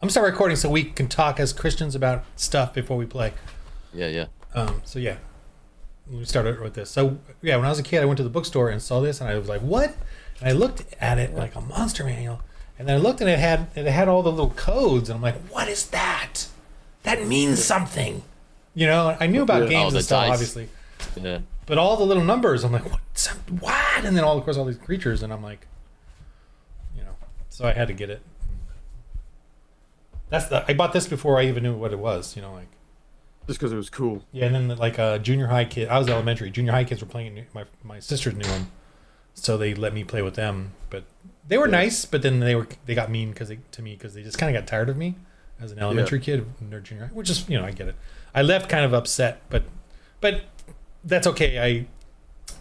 I'm gonna start recording so we can talk as Christians about stuff before we play. Yeah, yeah. So yeah, we started with this. So yeah, when I was a kid, I went to the bookstore and saw this, and I was like, "What?" And I looked at it like a monster manual, and then I looked and it had all the little codes, and I'm like, "What is that? That means something." You know, I knew about Yeah. games Oh, the and stuff, dice. obviously, Yeah. but all the little numbers, I'm like, "What?" And then of course all these creatures, and I'm like, you know, so I had to get it. I bought this before I even knew what it was. You know, like. Just because it was cool. Yeah, and then like junior high kid, I was elementary. Junior high kids were playing it. My sisters knew them, so they let me play with them. But they were nice. But then they got mean because they just kind of got tired of me as an elementary kid in their junior high. Which is I get it. I left kind of upset, but that's okay.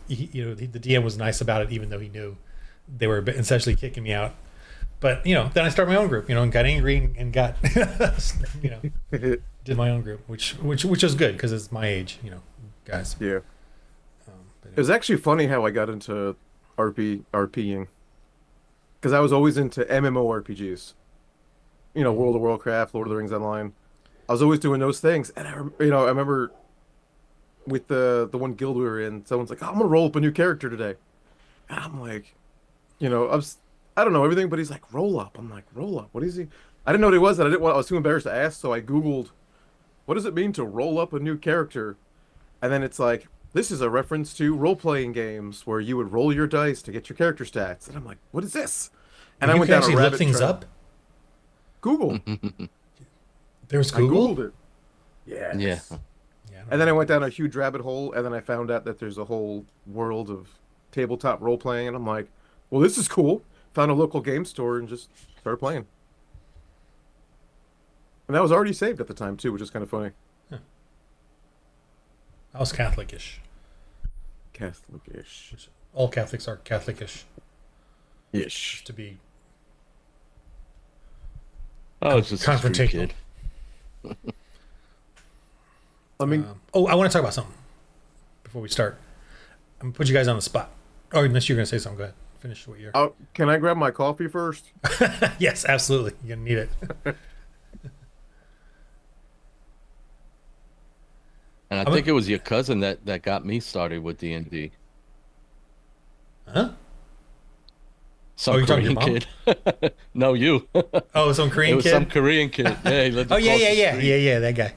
The DM was nice about it, even though he knew they were essentially kicking me out. But then I started my own group, and got angry and got did my own group, which was good because it's my age, guys. Yeah. But It was actually funny how I got into RPing. Because I was always into MMORPGs. World of Warcraft, Lord of the Rings Online. I was always doing those things. And I remember with the one guild we were in, someone's like, "Oh, I'm going to roll up a new character today." And I'm like, I don't know everything, but he's like, "Roll up." I'm like, "Roll up? What is he?" I didn't know what he was, and I was too embarrassed to ask, so I Googled, what does it mean to roll up a new character? And then it's like, this is a reference to role-playing games where you would roll your dice to get your character stats. And I'm like, what is this? And you I went can down a actually look rabbit things trail. up. Google. There was I Google. Googled it. Yes. Yeah. Yeah, And then I went down a huge rabbit hole, and then I found out that there's a whole world of tabletop role-playing, and I'm like, well, this is cool. Found a local game store and just started playing. And that was already saved at the time, too, which is kind of funny. I was Catholic-ish, Catholic-ish. which all Catholics are Catholic-ish. Ish. To be Oh, it's just a street confrontational. kid. I mean, I want to talk about something before we start. I'm gonna put you guys on the spot. Oh, unless you're gonna say something, go ahead. Finish what you're. can I grab my coffee first? Yes, absolutely. You're gonna need it. And I think it was your cousin that got me started with D&D. Huh? Some you talking to Korean your kid. No, you. Oh, some It Korean was kid. some Korean kid. Yeah, he lived Oh yeah, across yeah, the yeah, street. yeah, that guy.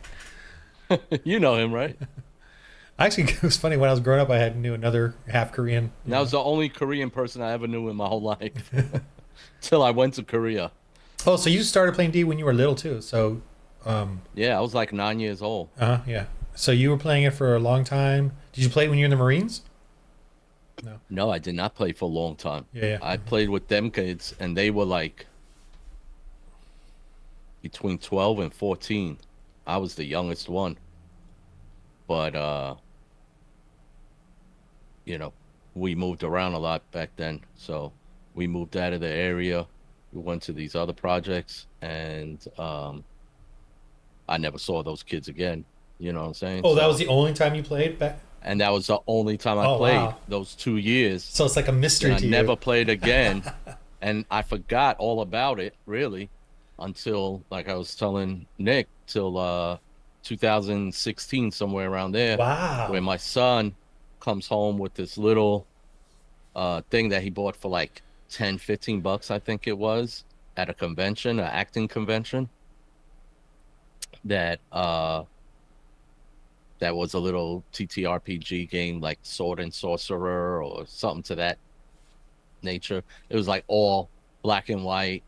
You know him, right? Actually, it was funny when I was growing up. I knew another half Korean. That was the only Korean person I ever knew in my whole life. Till I went to Korea. Oh, so you started playing D when you were little too. So, Yeah, I was like 9 years old. yeah. So you were playing it for a long time. Did you play it when you were in the Marines? No. No, I did not play for a long time. Yeah, yeah. I played with them kids, and they were like between 12 and 14. I was the youngest one. But, we moved around a lot back then. So we moved out of the area. We went to these other projects, and I never saw those kids again. You know what I'm saying? Oh, that So- was the only time you played back. and that was the only time I Oh, played wow. those 2 years. So it's like a mystery And I to you. never played again. And I forgot all about it, really, until, like I was telling Nick, till 2016, somewhere around there, Wow. where my son comes home with this little thing that he bought for like 10, 15 bucks, I think it was, at a convention, an acting convention, that was a little ttrpg game, like Sword and Sorcerer or something to that nature. It was like all black and white.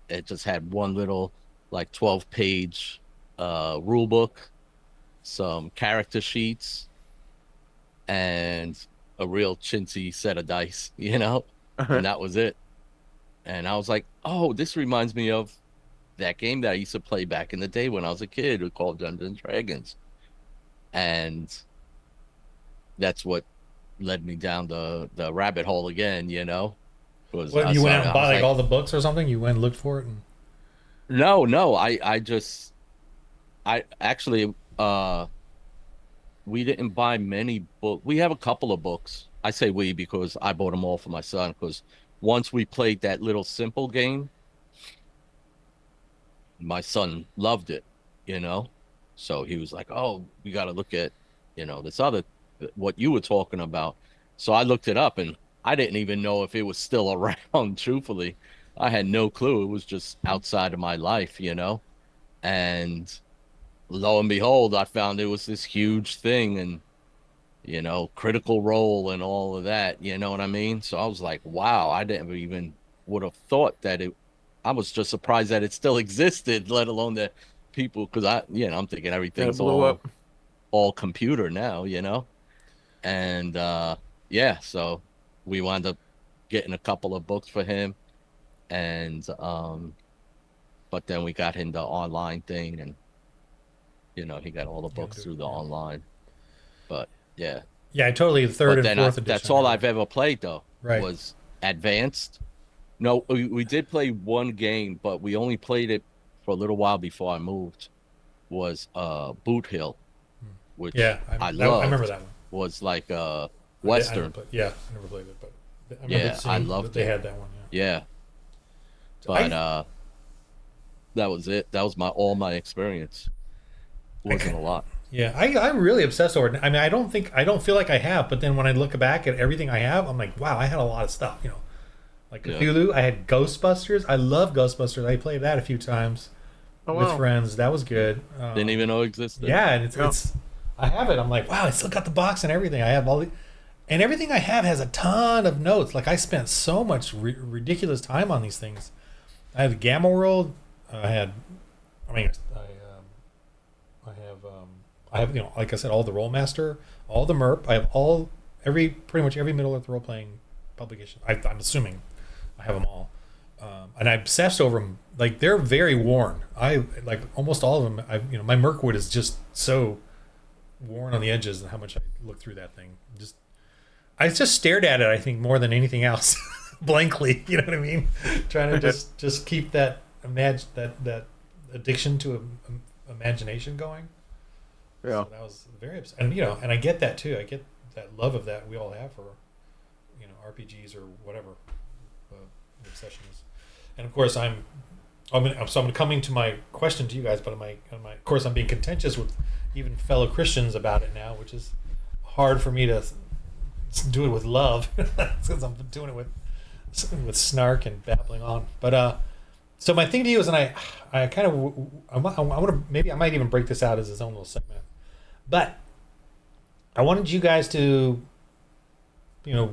It just had one little like 12-page rule book, some character sheets, and a real chintzy set of dice, and that was it. And I was like, oh, this reminds me of that game that I used to play back in the day when I was a kid, called Dungeons and Dragons. And that's what led me down the rabbit hole again, was What, I you went saw out it, and I bought was like all the books or something? You went and looked for it? And... No, I actually we didn't buy many books. We have a couple of books. I say we because I bought them all for my son, because once we played that little simple game, my son loved it, you know? So he was like, "Oh, we got to look at, this other what you were talking about." So I looked it up and I didn't even know if it was still around, truthfully. I had no clue. It was just outside of my life, you know? And lo and behold, I found it was this huge thing and, Critical Role and all of that, you know what I mean? So I was like, wow, I didn't even would have thought that I was just surprised that it still existed, let alone that people, because I'm thinking And it everything's blew up. all computer now, and yeah, so we wound up getting a couple of books for him, and but then we got him the online thing, and he got all the You know, books through the online, but yeah. yeah, I totally third But and then fourth that's edition. all I've ever played though Right. was Advanced. No, we did play one game, but we only played it for a little while before I moved. Was Boot Hill, which Yeah, I I remember loved. that one. Was like a I never Western. played. Yeah, I never played it, but I remember Yeah, I seeing that loved they it. had that one. Yeah. Yeah, So but that was it. That was my all my experience. Wasn't a lot. Yeah, I'm really obsessed over it. I mean, I don't feel like I have, but then when I look back at everything I have, I'm like, wow, I had a lot of stuff. You know, like Yeah. Cthulhu. I had Ghostbusters. I love Ghostbusters. I played that a few times Oh with wow. friends. That was good. Didn't even know it existed. Yeah, and Yeah. I have it. I'm like, wow, I still got the box and everything. I have and everything I have has a ton of notes. Like I spent so much ridiculous time on these things. I have Gamma World. I had, I mean, I have, like I said, all the Rollmaster, all the MERP. I have pretty much every Middle Earth role playing publication. I'm assuming I have them all, and I obsessed over them. Like they're very worn. I like almost all of them. My Mirkwood is just so worn on the edges, and how much I look through that thing. I just stared at it. I think more than anything else, blankly. You know what I mean? Trying to just keep that that addiction to imagination going. Yeah. So that was very upset. And I get that too. I get that love of that we all have for, RPGs or whatever the obsession is. And of course, I'm coming to my question to you guys, but of course, I'm being contentious with even fellow Christians about it now, which is hard for me to do it with love because I'm doing it with snark and babbling on. But so my thing to you is, and I kind of I want to maybe I might even break this out as its own little segment. But I wanted you guys to, you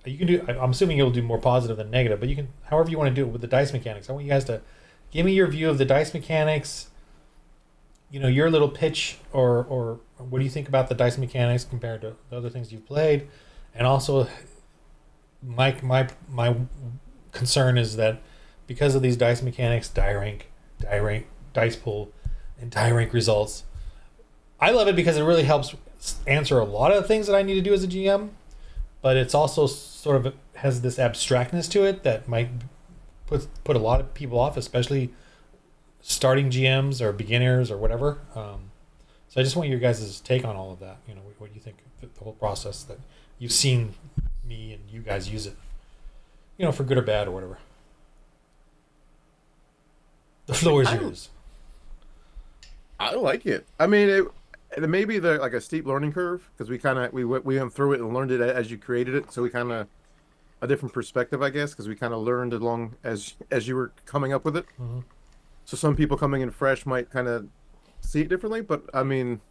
can do. I'm assuming you'll do more positive than negative, but you can, however you want to do it with the dice mechanics. I want you guys to give me your view of the dice mechanics. Your little pitch, or what do you think about the dice mechanics compared to the other things you've played, and also, my concern is that because of these dice mechanics, die rank, dice pool, and die rank results. I love it because it really helps answer a lot of things that I need to do as a GM, but it's also sort of has this abstractness to it that might put a lot of people off, especially starting GMs or beginners or whatever. So I just want your guys' take on all of that. What you think of the whole process that you've seen me and you guys use it, for good or bad or whatever. The floor is yours. I like it. I mean, it may be like a steep learning curve because we went through it and learned it as you created it, so we kind of a different perspective, I guess, because we kind of learned along as you were coming up with it. Mm-hmm. So some people coming in fresh might kind of see it differently, but I mean,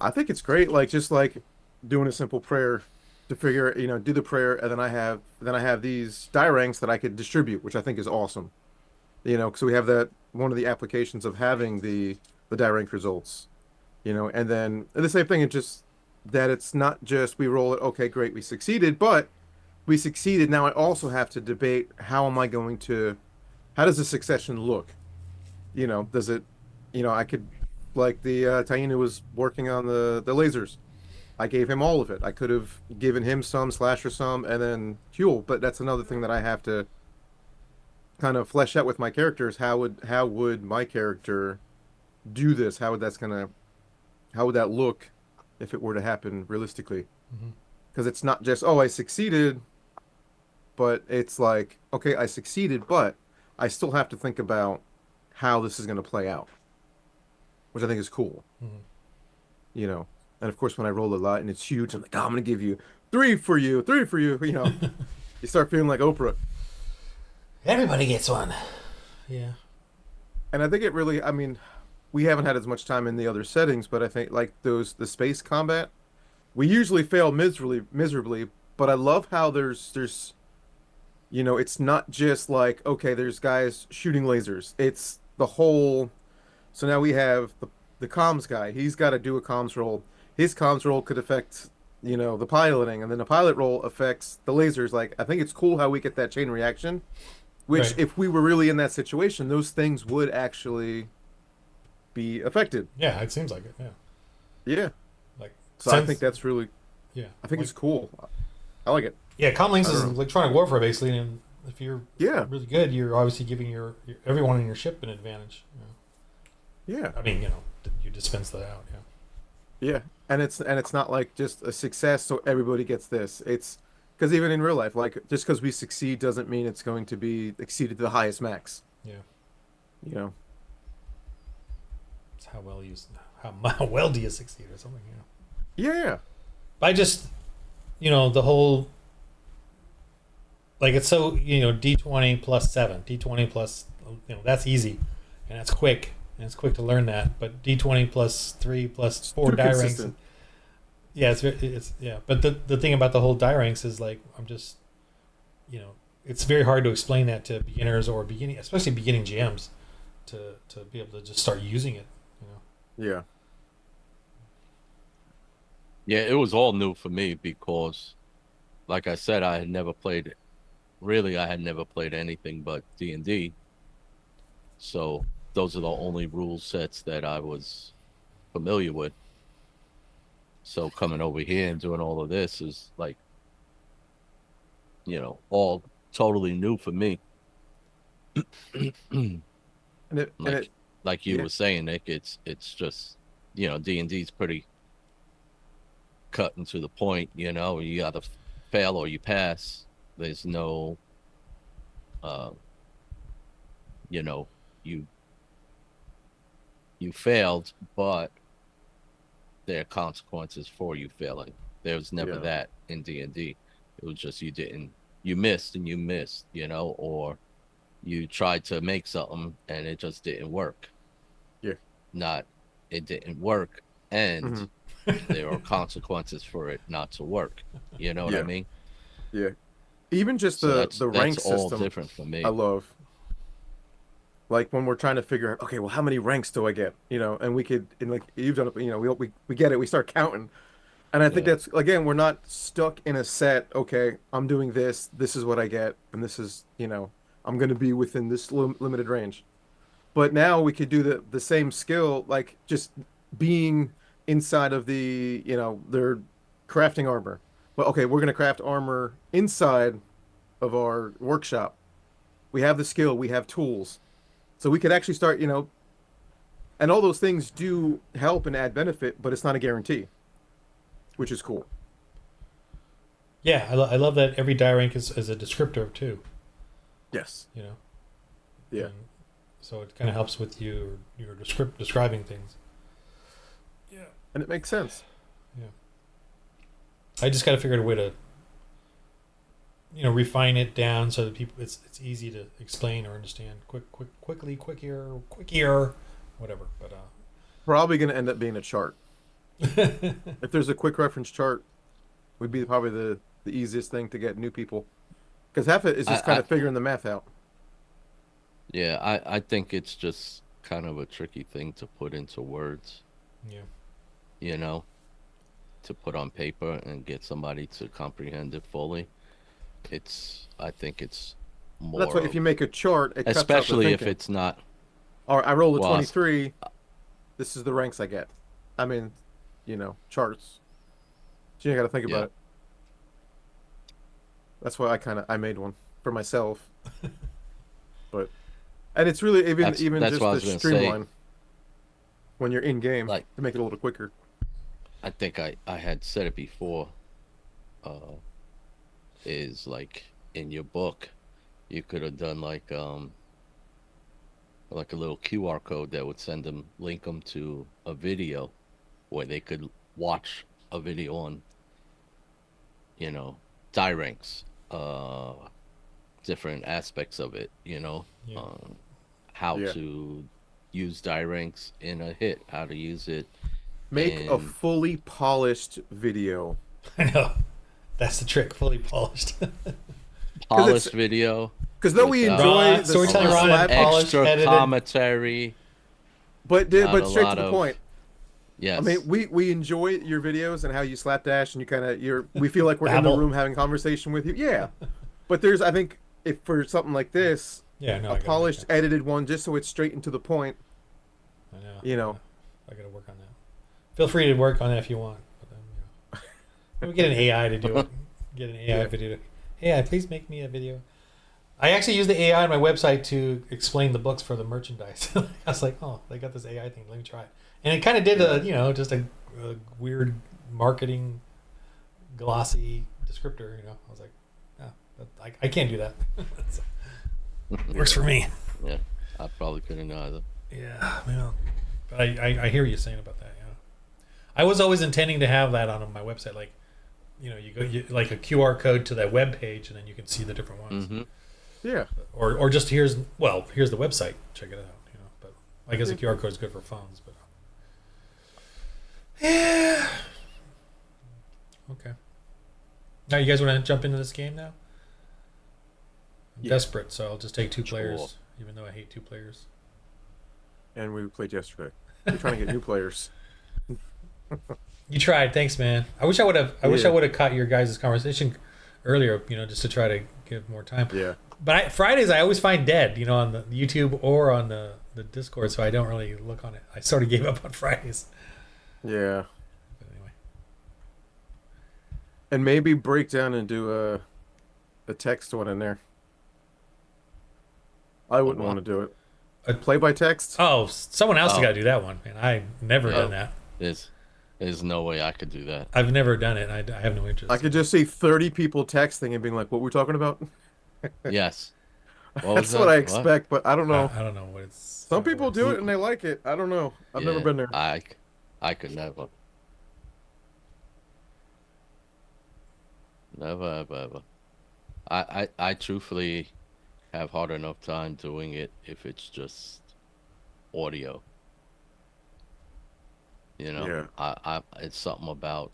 I think it's great. Like just like doing a simple prayer to figure, do the prayer, and then I have these die ranks that I could distribute, which I think is awesome. Because we have that one of the applications of having the die rank results, and then the same thing. It's just that it's not just we roll it. Okay, great, we succeeded, but we succeeded. Now I also have to debate how am I going to, how does the succession look? Does it, I could, like the Tainu was working on the lasers. I gave him all of it. I could have given him some, Slasher some, and then Huel. But that's another thing that I have to kind of flesh out with my characters. How would my character do this? How would that look if it were to happen realistically? Mm-hmm. Because it's not just, oh, I succeeded, but it's like, okay, I succeeded, but I still have to think about how this is going to play out, which I think is cool. Mhm. You know, and of course when I roll a lot and it's huge, I'm like, oh, I'm going to give you three for you, three for you. You know, you start feeling like Oprah. Everybody gets one. Yeah. And I think it really, I mean, we haven't had as much time in the other settings, but I think like the space combat, we usually fail miserably, but I love how there's you know, it's not just like, okay, there's guys shooting lasers. It's the whole, so now we have the comms guy. He's got to do a comms roll. His comms roll could affect, you know, the piloting, and then the pilot roll affects the lasers. Like, I think it's cool how we get that chain reaction, which Right. if we were really in that situation, those things would actually be affected. Yeah, it seems like it. Yeah. Yeah. Like So I think that's really, yeah. I think Like, it's cool. I like it. yeah, comlinks I is don't know. electronic warfare basically, and if you're Yeah. really good, you're obviously giving your everyone in your ship an advantage. Yeah. I mean, you dispense that out. Yeah. Yeah. And it's not like just a success so everybody gets this. It's because even in real life, like just because we succeed doesn't mean it's going to be exceeded to the highest max. Yeah. You know. It's how well do you succeed or something? Yeah. But I just the whole like it's so D20 plus 7, D20 plus that's easy, and that's quick, and it's quick to learn that. But D20 plus 3 plus It's 4 too die ranks. consistent. Yeah, it's yeah. But the thing about the whole die ranks is like I'm just it's very hard to explain that to beginners or especially beginning GMs to be able to just start using it. Yeah. Yeah, it was all new for me because, like I said, I had never played. Really, I had never played anything but D&D. So those are the only rule sets that I was familiar with. So coming over here and doing all of this is like, all totally new for me. And it like you yeah. were saying, Nick, it's just D&D is pretty cut and to the point. You either fail or you pass. There's no uh you know you you failed, but there are consequences for you failing. There was never Yeah. that in D&D. It was just you missed and you missed, or you tried to make something and it just didn't work. Yeah. Not it didn't work, and Mhm. there are consequences for it not to work. You know what I Yeah. mean? Yeah. Even just So the that's rank all system, different for I me. love. Like when we're trying to figure out, okay, well, how many ranks do I get? And we could, and like you've done it, we get it, we start counting. And I think Yeah. that's, again, we're not stuck in a set, okay, I'm doing this is what I get, and this is, I'm going to be within this limited range. But now we could do the same skill, like just being inside of their crafting armor. Well, okay, we're going to craft armor inside of our workshop. We have the skill, we have tools. So we could actually start, and all those things do help and add benefit, but it's not a guarantee, which is cool. Yeah, I love that every die rank is a descriptor too. Yes. Yeah. And so it kind of helps with your describing things. Yeah. And it makes sense. Yeah. I just got to figure out a way to refine it down so that people it's easy to explain or understand quicker, whatever. But Probably going to end up being a chart. If there's a quick reference chart, would be probably the easiest thing to get new people, because half of it is just kind I of figuring the math out. Yeah, I think it's just kind of a tricky thing to put into words, yeah. you know, to put on paper and get somebody to comprehend it fully. I think it's Well, that's more why if of, you make a chart, it cuts out the especially if thinking. it's not, All right, I rolled a well, 23. This is the ranks I get. I mean, charts. So you got to think yeah, about it. That's why I made one for myself. But and it's really even that's just what I the was gonna say. streamline when you're in game Like, to make it a little quicker. I think I had said it before, uh, is like in your book, you could have done like like a little QR code that would link them to a video where they could watch a video on, die ranks, different aspects of it, Yeah. how Yeah. to use die ranks in a hit, how to use it. Make a And fully polished video. I know. That's the trick. Fully polished. polished video. Because though we without enjoy Raw, storytelling the raw and slap, polished, extra edited. commentary. but not a straight to lot the of- point. Yes. I mean, we enjoy your videos and how you slapdash and you kind of we feel like we're in Babble. the room having conversation with you. Yeah, but there's I think if for something like this, Yeah, no. a polished, edited one, just so it's straight and to the point. I know. You know. I gotta work on that. Feel free to work on that if you want. But then, maybe get an AI to do it. Get an AI video. AI, please make me a video. I actually use the AI on my website to explain the books for the merchandise. I was like, oh, they got this AI thing. Let me try it. And it kind of did just a weird marketing glossy descriptor. I was like, oh, I can't do that. So, works for me. Yeah, I probably couldn't either. Yeah, well, but I hear you saying about that. Yeah, I was always intending to have that on my website, like you like a QR code to that web page, and then you can see the different ones. Mm-hmm. Yeah. Or just here's the website. Check it out. But I guess a QR code is good for phones. But yeah, okay. Now you guys want to jump into this game now? I'm Yeah. desperate, so I'll just take two Sure. players, even though I hate two players. And we played yesterday. We're trying to get new players. You tried, thanks, man. I wish I would have. I wish I Yeah. would have caught your guys' conversation earlier. Just to try to give more time. Yeah. But Fridays I always find dead. On the YouTube or on the Discord, so I don't really look on it. I sort of gave up on Fridays. Yeah. But anyway, And maybe break down and do a text one in there. I wouldn't what? want to do it. A- Play by text? oh, someone else has Oh. got to do that one, man. I've never done that. There's no way I could do that. I've never done it. I have no interest. I could just see 30 people texting and being like, what we're talking about? Yes. What was That's what that? I expect, but I don't know. I don't know what it's. Some people do it and they like it. I don't know. I've never Yeah, been there. I could never. Never, ever. I truthfully have hard enough time doing it if it's just audio. Yeah. It's something about,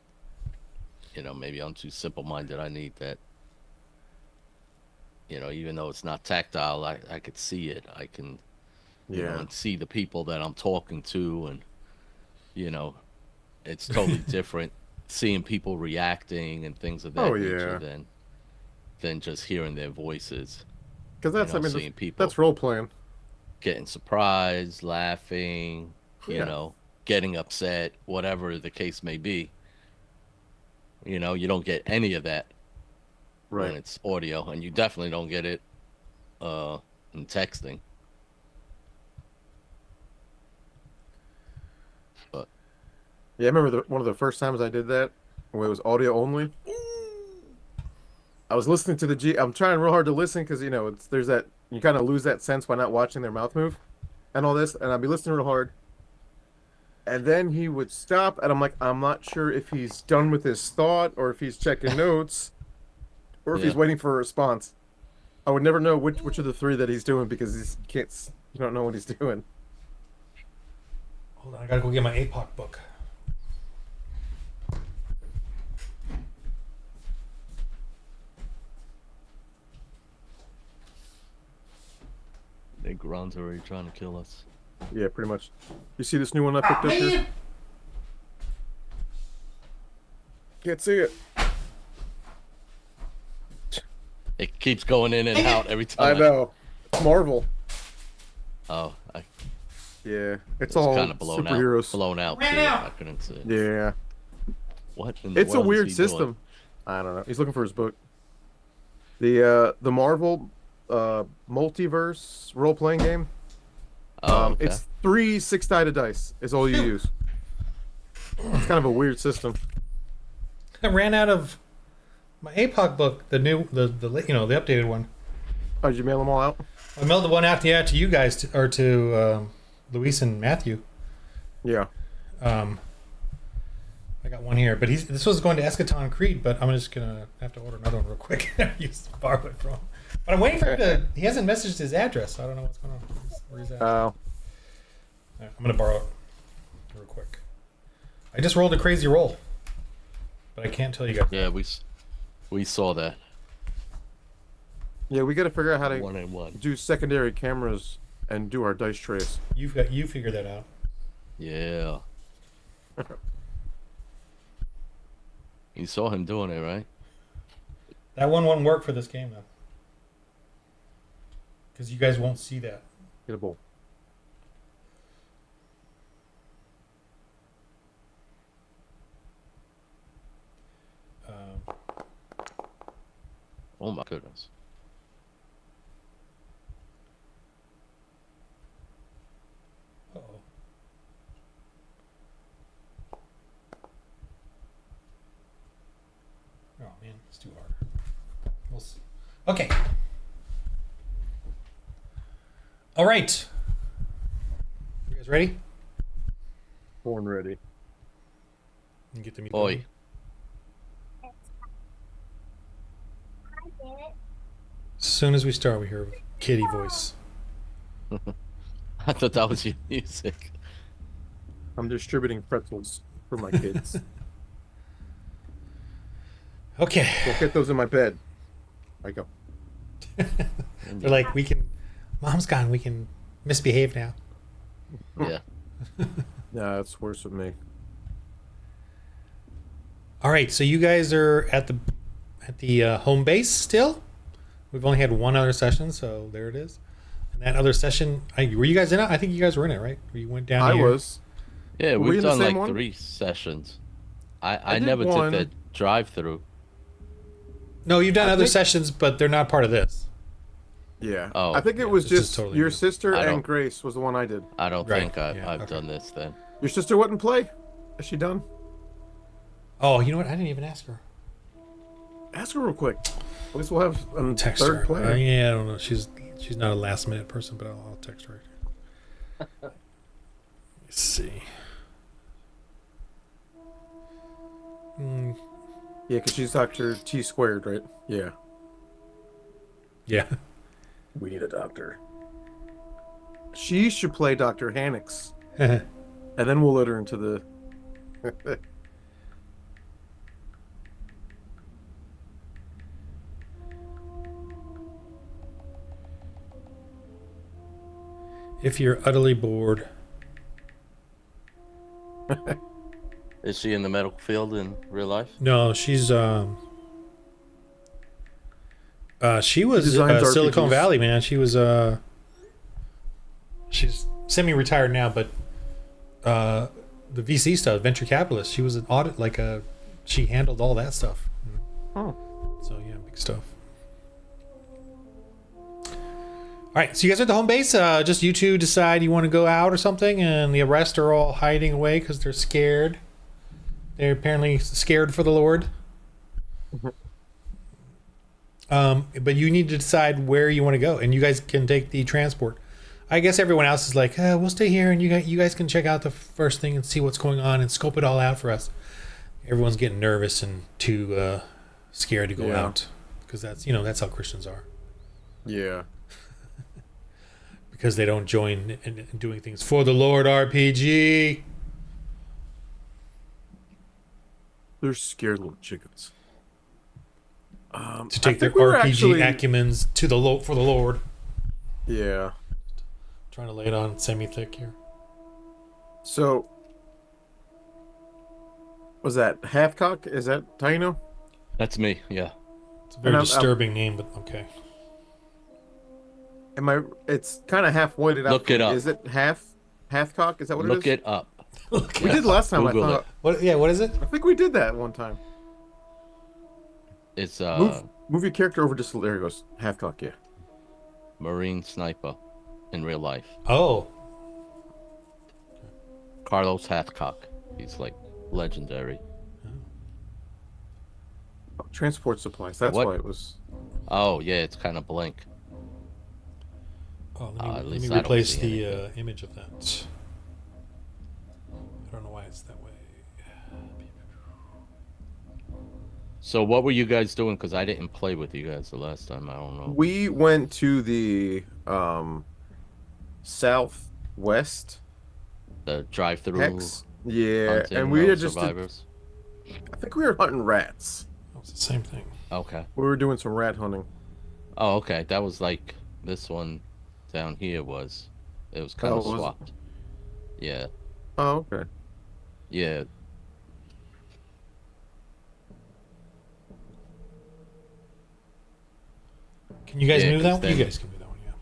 maybe I'm too simple-minded. I need that, even though it's not tactile, I could see it. I can, Yeah. and see the people that I'm talking to, and, it's totally different seeing people reacting and things of that Oh, nature yeah. than just hearing their voices. Because that's, seeing people that's role playing. getting surprised, laughing, Yeah. Getting upset, whatever the case may be. You don't get any of that when Right. it's audio, and you definitely don't get it in texting. But Yeah, I remember one of the first times I did that, where it was audio only. I was listening to I'm trying real hard to listen because, there's that, you kind of lose that sense by not watching their mouth move and all this. And I'd be listening real hard. And then he would stop, and I'm like, I'm not sure if he's done with his thought or if he's checking notes or if he's Yeah. waiting for a response. I would never know which of the three that he's doing because you don't know what he's doing. Hold on, I gotta go get my APOC book. I think Ron's already trying to kill us. Yeah, pretty much. You see this new one I picked up here? Can't see it. It keeps going in and out every time. I know. It's Marvel. Oh, Yeah, it's it's all kind of blown superheroes. out too. Ran out. I couldn't see it. Yeah, What in the it's a world is weird he doing? system. I don't know. He's looking for his book. The Marvel multiverse role playing game. Oh, okay. It's 3 6-sided dice. Is all you use. It's kind of a weird system. I ran out of my APOC book, the updated one. Oh, did you mail them all out? I mailed the one out to you guys or to Luis and Matthew. Yeah. I got one here, but this was going to Eschaton Creed, but I'm just gonna have to order another one real quick. Use borrow it from. But I'm waiting for him to. He hasn't messaged his address, so I don't know what's going on. Where he's at. Oh. I'm gonna borrow it real quick. I just rolled a crazy roll, but I can't tell you guys. Yeah, we saw that. Yeah, we got to figure out how to 1-1. do secondary cameras and do our dice trace. You figured that out. Yeah. You saw him doing it, right? That one won't work for this game though, because you guys won't see that. Get a bowl. Oh my goodness. Uh-oh. Oh man, it's too hard. We'll see. Okay. All right. You guys ready? Born ready. You get to meet. Oi. As soon as we start, we hear a kitty voice. I thought that was your music. I'm distributing pretzels for my kids. Okay. Don't get those in my bed. I go. They're like, Mom's gone. We can misbehave now. Yeah. Nah, it's worse with me. All right. So you guys are at the home base still. We've only had one other session, so there it is. And that other session, were you guys in it? I think you guys were in it, right? You went down. I here. was. Yeah, Were we we've in the done same like one? 3 sessions. I did never one. took that drive-through. No, you've done I other think- sessions, but they're not part of this. Yeah. Oh, I think it yeah, was this is just totally your new. sister I and don't- Grace was the one I did. I don't Right, think yeah, I've okay. done this then. Your sister wouldn't play? Is she done? Oh, you know what? I didn't even ask her. Ask her real quick. At least we'll have a Text third her. player. Yeah, I don't know. She's not a last minute person, but I'll text her. Let's see. Mm, Yeah, because she's Dr. T squared, right? Yeah. yeah. We need a doctor. She should play Dr. Hannix. Well, And then we'll let her into the... if you're utterly bored, Is she in the medical field in real life? no, she's she was designs Silicon RPGs. Valley, man. She was she's semi-retired now, but the VC stuff, venture capitalist. She was an audit, she handled all that stuff. Oh. So yeah, big stuff. All right, so you guys are at the home base. Just you two decide you want to go out or something, and the rest are all hiding away because they're scared. They're apparently scared for the Lord. But you need to decide where you want to go, and you guys can take the transport. I guess everyone else is like, we'll stay here, and you guys can check out the first thing and see what's going on and scope it all out for us. Everyone's getting nervous and too scared to go Yeah. out because that's how Christians are. Yeah. Because they don't join in doing things for the Lord RPG. They're scared little chickens. To take I their think we were RPG actually- acumens to the for the Lord. Yeah. Trying to lay it on semi-thick here. So... Was that Halfcock? Is that Taino? That's me, yeah. It's a very And I'm- disturbing name, but okay. It's kind of half whited out. Look it up. Is it Halfcock? Is that what Look it is? it up. We did last time, Google I thought. What? Yeah, what is it? I think we did that one time. It's Move your character over just... There it goes. Halfcock, yeah. Marine sniper in real life. Oh, Carlos Hathcock. He's like legendary. Oh, transport supplies. That's What? why it was... Oh yeah, it's kind of blank. Oh, At let least me I don't replace see the anything. image of that. I don't know why it's that way. So what were you guys doing? Because I didn't play with you guys the last time. I don't know. We went to the southwest The drive-through hex. Yeah, and hunting we of just did. survivors. I think we were hunting rats. Oh, it's the same thing. Okay. We were doing some rat hunting. Oh, okay. That was like this one down here was. It was kind Oh, of was it? swapped. Yeah. Oh, okay. Yeah. Can you guys Yeah, move 'cause that one? You then- guys can move that one, yeah.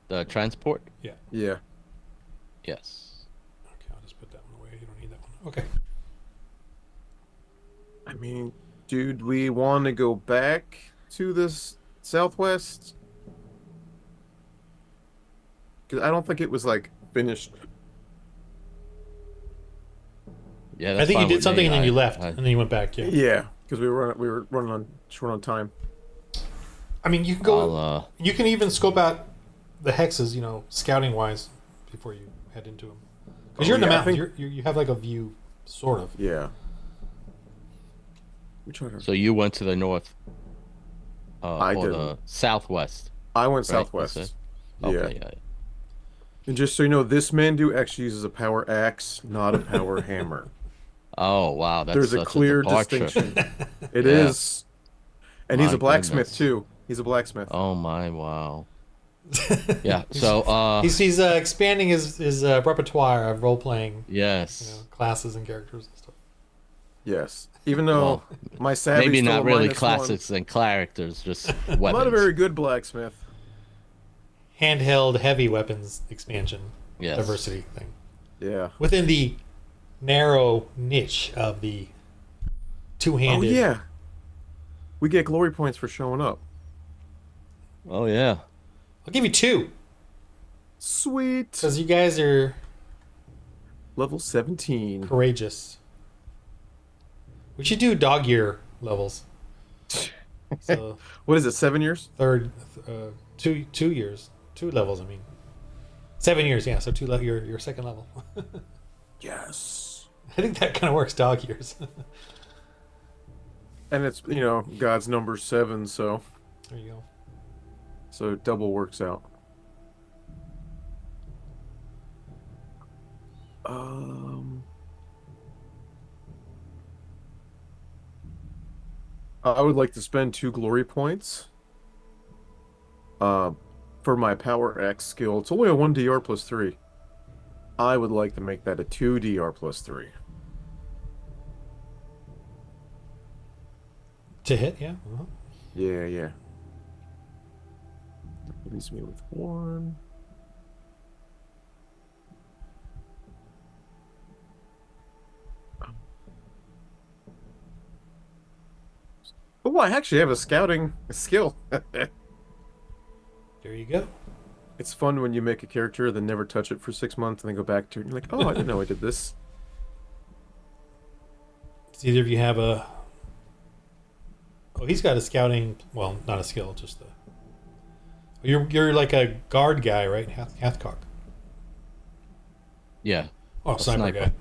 The transport? Yeah. Yeah. Yes. Okay, I'll just put that one away. You don't need that one. Okay. I mean, dude, we want to go back to this southwest? Because I don't think it was like finished. Yeah, I that's think you fine did with something me. and then you left, I- and then you went back. Yeah. Yeah, because we were running on short on time. I mean, you can go. I'll, You can even scope out the hexes, scouting wise, before you head into them. Because you're in the yeah, I mountains, think- you have like a view, sort of. Yeah. We tried to. so you went to the north. I or the didn't. southwest. I went Right, you southwest. said? Yeah. Okay, yeah. And just so you know, this Mandu actually uses a power axe, not a power hammer. Oh, wow. That's There's a such clear departure. distinction. It Yeah. is. And he's My a blacksmith goodness. too. He's a blacksmith. Oh, my, wow. Yeah, so, He's expanding his repertoire of role playing, yes. classes and characters and stuff. Yes. Even though Well, my savvy's maybe still not a really -1. classics and characters, just I'm weapons. not a very good blacksmith. Handheld heavy weapons expansion Yes. diversity thing Yeah. within the narrow niche of the Oh two-handed. yeah. We get glory points for showing up. Oh, yeah. I'll give you 2 Sweet. because you guys are Level 17. courageous. We should do dog year levels. So What is it? 7 years? third, 2 years, 2 levels. I mean, 7 years. Yeah, so your second level. Yes. I think that kind of works. Dog years. And it's God's number 7, so There you go. double works out. I would like to spend 2 glory points for my power X skill. It's only a 1 DR plus 3. I would like to make that a 2 DR plus 3. To hit, yeah. Uh-huh. Yeah, yeah. That leaves me with 1. Oh, I actually have a scouting skill. There you go. It's fun when you make a character, then never touch it for 6 months, and then go back to it, and you're like, oh, I didn't know I did this. Does either of you have a? Oh, he's got a scouting. Well, not a skill, just a. You're like a guard guy, right? Hathcock. Yeah. Oh, sniper sniper. guy.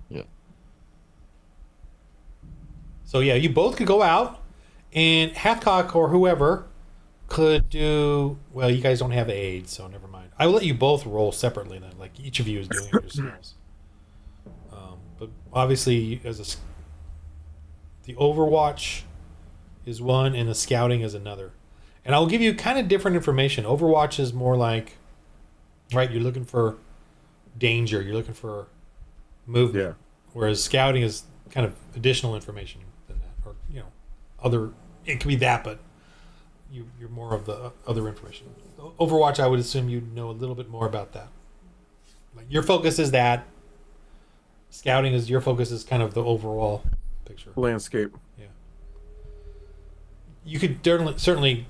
Yeah. So yeah, you both could go out, and Hathcock or whoever could do. Well, you guys don't have aids, so never mind. I will let you both roll separately then. Like each of you is doing it yourselves. But obviously, the Overwatch is one, and the scouting is another. And I'll give you kind of different information. Overwatch is more like, right? You're looking for danger. You're looking for movement. Yeah. Whereas scouting is kind of additional information than that, or other. It could be that, but you're more of the other information. Overwatch, I would assume you know a little bit more about that. Like your focus is that. Scouting is your focus is kind of the overall picture. Landscape. Yeah. You could certainly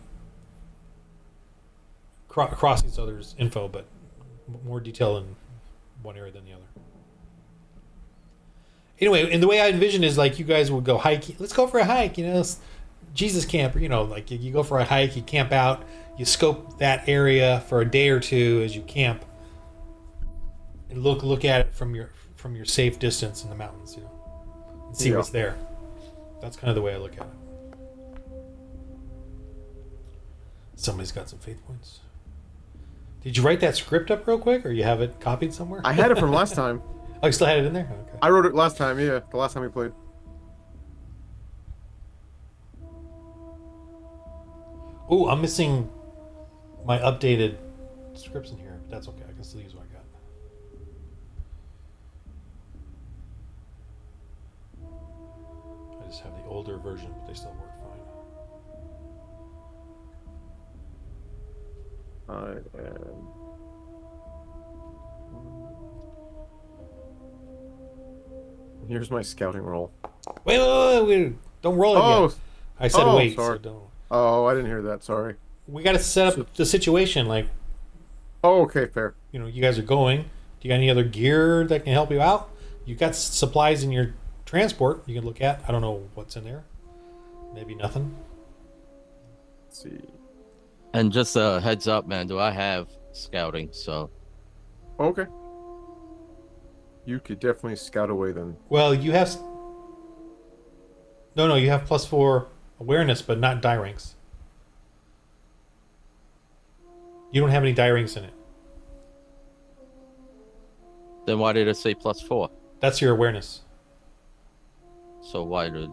cross each other's info, but more detail in one area than the other. Anyway, and the way I envision is like you guys would go hiking. Let's go for a hike, Jesus camp, like you go for a hike, you camp out, you scope that area for a day or two as you camp, and look at it from your safe distance in the mountains, and see what's there. That's kind of the way I look at it. Somebody's got some faith points. Did you write that script up real quick, or you have it copied somewhere? I had it from last time. Oh, you still had it in there? Okay. I wrote it last time, yeah. The last time we played. Oh, I'm missing my updated scripts in here, but that's okay. I can still use what I got. I just have the older version, but they still work fine. I am... Here's my scouting roll. Wait. Don't roll it yet. I said wait, sorry. so don't. Oh, I didn't hear that. Sorry. We got to set up the situation. Like, Oh, okay, fair. you guys are going. Do you got any other gear that can help you out? You got supplies in your transport you can look at. I don't know what's in there. Maybe nothing. Let's see. And just a heads up, man. Do I have scouting? So Okay. You could definitely scout away then. Well, you have. No, you have +4 awareness, but not die ranks. You don't have any die ranks in it. then why did it say +4? That's your awareness. So why did?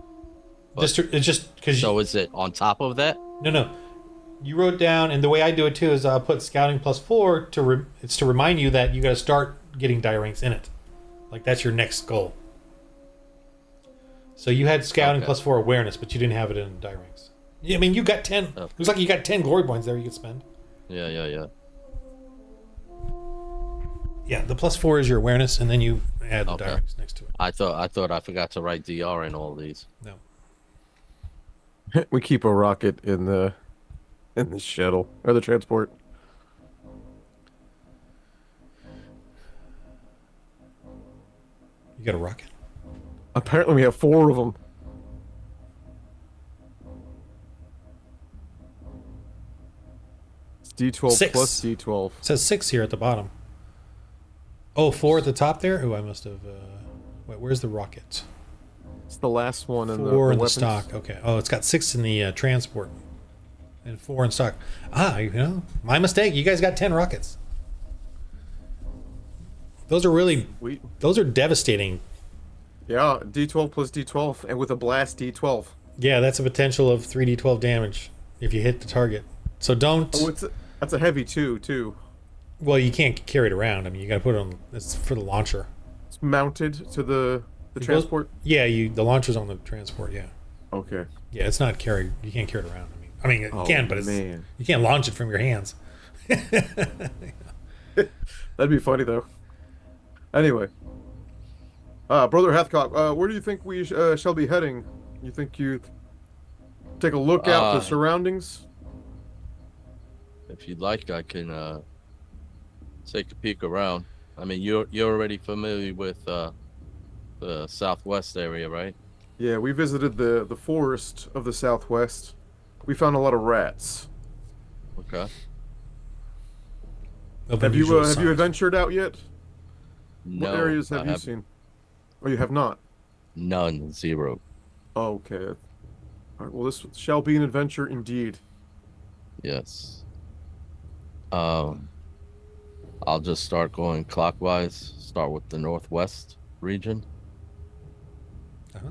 It's just because. So is it on top of that? No. You wrote down, and the way I do it too is I'll put scouting +4 it's to remind you that you got to start getting die ranks in it. Like that's your next goal. So you had scouting +4 awareness, but you didn't have it in die ranks. I mean, you got 10. Oh. It looks like you got 10 glory points there you could spend. Yeah. Yeah, the +4 is your awareness, and then you add the Okay. die ranks next to it. I thought I forgot to write DR in all these. No. We keep a rocket in the shuttle or the transport. You got a rocket? Apparently we have 4 of them. It's D12 6. plus D12. It says 6 here at the bottom. Oh, 4 at the top there? Oh, I must have... wait, where's the rocket? It's the last one in 4 in the weapons. stock. Okay. Oh, it's got 6 in the transport. And 4 in stock. My mistake. You guys got 10 rockets. Those are devastating. Yeah, D12 plus D12, and with a blast D12. Yeah, that's a potential of 3d12 damage if you hit the target. So don't... Oh, that's a heavy too. Well, you can't carry it around. I mean, you got to put it on... It's for the launcher. It's mounted to the transport? Yeah, the launcher's on the transport, yeah. Okay. Yeah, it's not carried. You can't carry it around. I mean, you can, but man. you can't launch it from your hands. That'd be funny, though. Anyway. Brother Hathcock, where do you think we shall be heading? You think you take a look at the surroundings? If you'd like, I can take a peek around. I mean, you're already familiar with the southwest area, right? Yeah, we visited the forest of the southwest. We found a lot of rats. Okay. Have you adventured out yet? No. What areas have you seen? Oh, you have not? None. 0. Okay. All right, well, this shall be an adventure indeed. Yes. I'll just start going clockwise. Start with the northwest region. Uh-huh.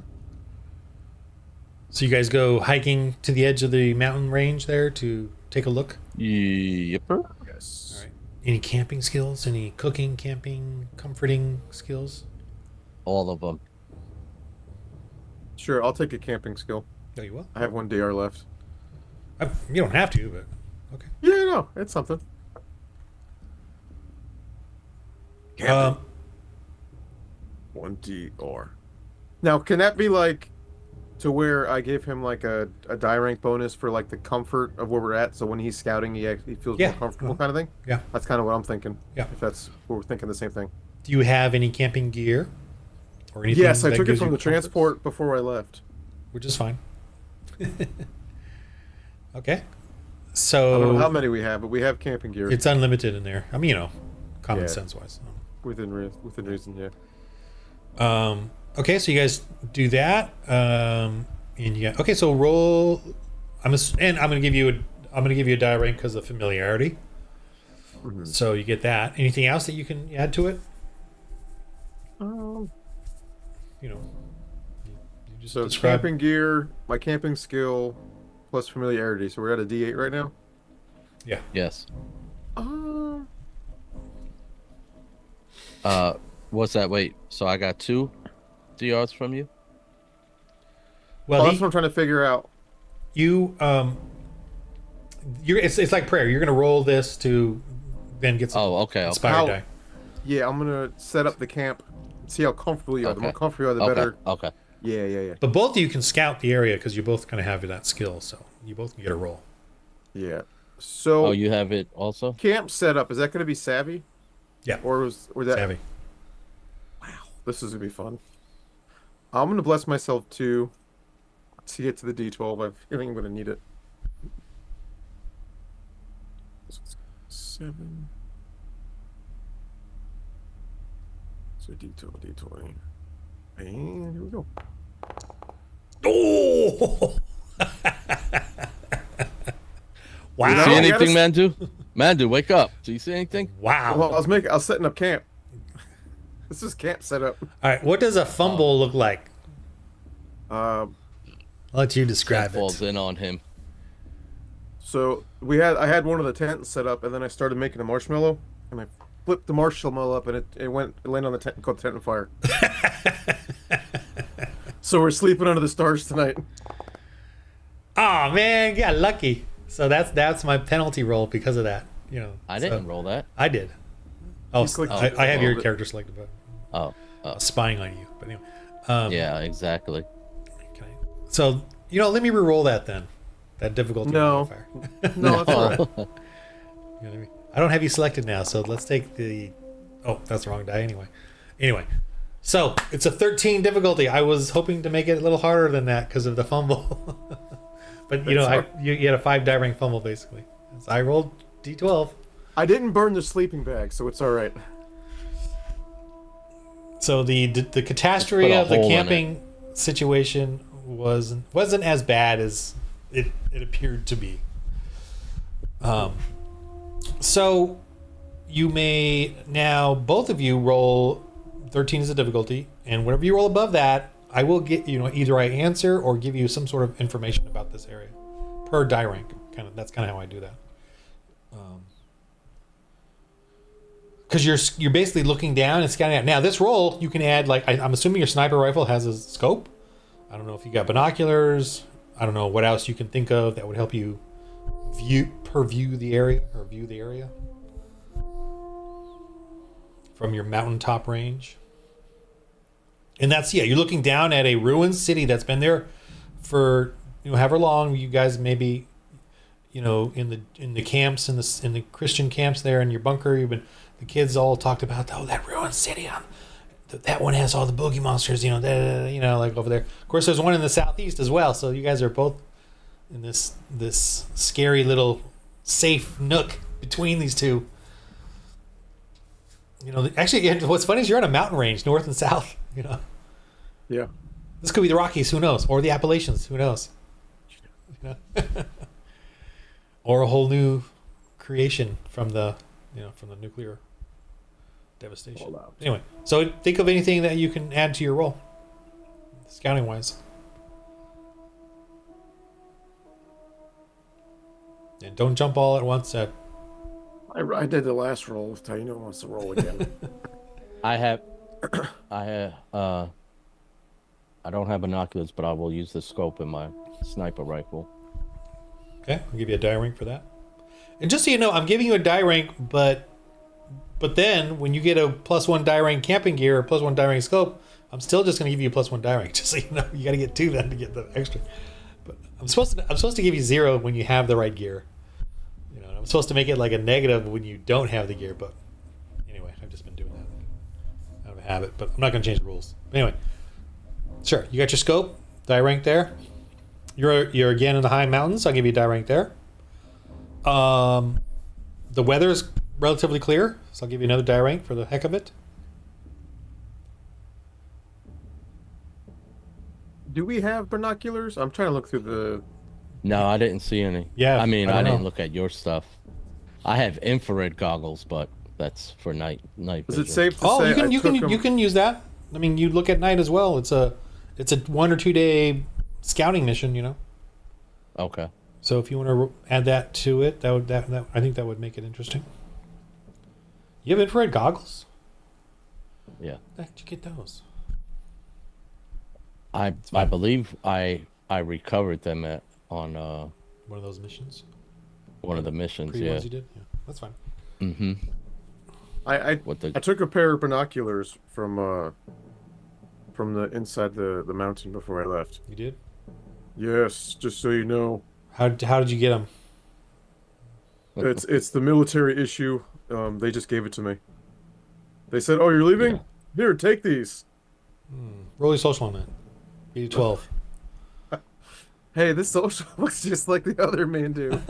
So you guys go hiking to the edge of the mountain range there to take a look? Yipper. Yes. All right. Any camping skills? Any cooking, camping, comforting skills? All of them. Sure, I'll take a camping skill. Oh, you will? I have 1 DR left. You don't have to, but okay. Yeah, no, it's something. Camping. 1 DR. Now, can that be like to where I give him like a die rank bonus for like the comfort of where we're at, so when he's scouting he feels more comfortable kind of thing? Yeah. That's kind of what I'm thinking. Yeah. If that's we're thinking the same thing. Do you have any camping gear? Or anything Yes, I that took it gives from you the comfort? transport before I left. Which is fine. Okay. I So don't know how many we have, but we have camping gear it's unlimited in there. I mean, common Yeah. sense wise. within reason. Yeah. Okay, so you guys do that. And yeah. Okay, so roll. And I'm gonna give you a die rank because of familiarity. Mhm. So you get that. Anything else that you can add to it? Um, You know, you just so describe. camping gear, my camping skill, plus familiarity. So we're at a D8 right now. Yeah. Yes. Um, What's that? Wait. So I got 2 DRs from you. Well, that's what I'm trying to figure out. you're it's like prayer. You're gonna roll this to then get some Oh, okay. inspired How- die. Yeah, I'm gonna set up the camp. See how comfortable you are. The more Okay. comfortable you are, the Okay. better. Okay. Yeah. But both of you can scout the area because you both kind of have that skill, so you both can get a roll. Yeah. So Oh, you have it also? camp setup, is that going to be savvy? Yeah. Or that? Savvy. This is gonna be fun. I'm gonna bless myself too to get to the D12. I have a feeling I'm gonna need it. 7. So D12, D20. And here we go. Oh! Wow! You See know, anything, I Mandu? Mandu, wake up. Do you see anything? Wow! Well, I was setting up camp. This is camp setup. All right, what does a fumble look like? Uh, I'll let you That describe falls it. in on him. so I had one of the tents set up, and then I started making a marshmallow, and I flipped the marshmallow up, and it landed on the tent and caught the tent on fire. So we're sleeping under the stars tonight. Oh man, got lucky. So that's my penalty roll because of that. I so didn't roll that. I did. Oh, You clicked I have your it. character selected, but Oh. spying on you. But anyway, Yeah, exactly. okay. So let me re-roll that then. That difficulty No. modifier. No, that's all right. You know what I mean? I don't have you selected now, so let's take the. Oh, that's the wrong die anyway. So it's a 13 difficulty. I was hoping to make it a little harder than that because of the fumble, but you had a 5 die rank fumble basically. So I rolled D12. I didn't burn the sleeping bag, so it's all right. So the catastrophe Put a of the hole in camping situation wasn't as bad as it appeared to be. So you may now both of you roll 13 as a difficulty, and whatever you roll above that, I will get either I answer or give you some sort of information about this area per die rank. That's kind of how I do that. Because you're basically looking down and scouting out. Now this roll you can add I'm assuming your sniper rifle has a scope. I don't know if you got binoculars. I don't know what else you can think of that would help you view the area from your mountaintop range. And that's you're looking down at a ruined city that's been there for however long you guys maybe in the camps in the Christian camps there in your bunker. The kids all talked about that ruined city that one has all the boogie monsters like over there. Of course there's one in the southeast as well, so you guys are both in this scary little safe nook between these two. Actually what's funny is you're on a mountain range north and south. Yeah. This could be the Rockies, who knows, or the Appalachians, who knows. Or a whole new creation from the nuclear devastation. Fallout. Anyway, so think of anything that you can add to your roll, scouting wise. And don't jump all at once. I did the last roll with Taino wants to roll again. I don't have binoculars, but I will use the scope in my sniper rifle. Okay, I'll give you a die rank for that. And just so you know, I'm giving you a die rank, but then when you get a +1 die rank camping gear or +1 die rank scope, I'm still just going to give you a +1 die rank. Just so you know, you got to get 2 then to get the extra. But I'm supposed to give you 0 when you have the right gear. I'm supposed to make it like a negative when you don't have the gear. But anyway, I've just been doing that out of habit. But I'm not going to change the rules. But anyway, sure, you got your scope, die rank there. You're again in the high mountains. I'll give you a die rank there. The weather is relatively clear, so I'll give you another die rank for the heck of it. Do we have binoculars? I'm trying to look through the. No, I didn't see any. Yeah, I mean, I I don't didn't know. look at your stuff. I have infrared goggles, but that's for night Is vision. it safe to Oh, say you can I you took can 'em- you can use that. I mean, you look at night as well. It's a 1 or 2 day scouting mission, you know. Okay. So if you want to add that to it, that I think that would make it interesting. You have infrared goggles? Yeah. How did you get those? I believe I recovered them on One of those missions? one of the missions. Pre Yeah. ones you did? Yeah, that's fine. Mm-hmm. I What the? I took a pair of binoculars from the inside the mountain before I left. You did? Yes, just so you know, How did you get them? it's the military issue. They just gave it to me. They said, "Oh, you're leaving? Yeah. Here, take these." Roll your social on that. Be 12. Hey, this social looks just like the other man do.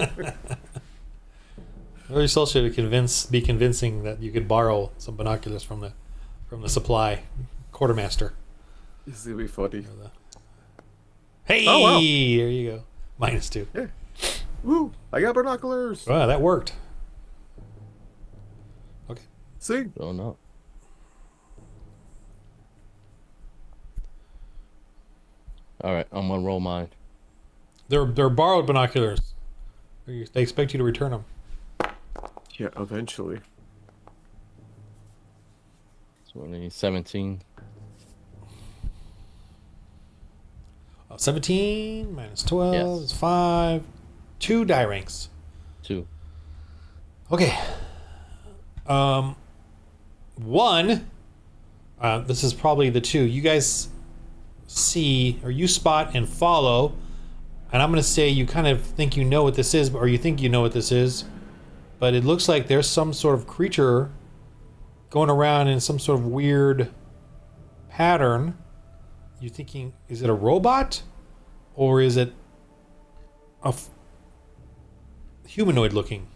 Roll your social to be convincing that you could borrow some binoculars from the supply quartermaster. This is gonna be funny. Hey, Oh, wow. there you go. -2. Yeah. Woo! I got binoculars. Wow, that worked. Okay. See? Don't know. All right, I'm gonna roll mine. They're borrowed binoculars. They expect you to return them. Yeah, eventually. 2017. 17 -12 Yes. is 5. 2 die ranks. 2. Okay. 1. This is probably the 2. You guys see, or you spot and follow, and I'm going to say you kind of think you know what this is, or you think you know what this is, but it looks like there's some sort of creature going around in some sort of weird pattern. You're thinking, is it a robot, or is it humanoid looking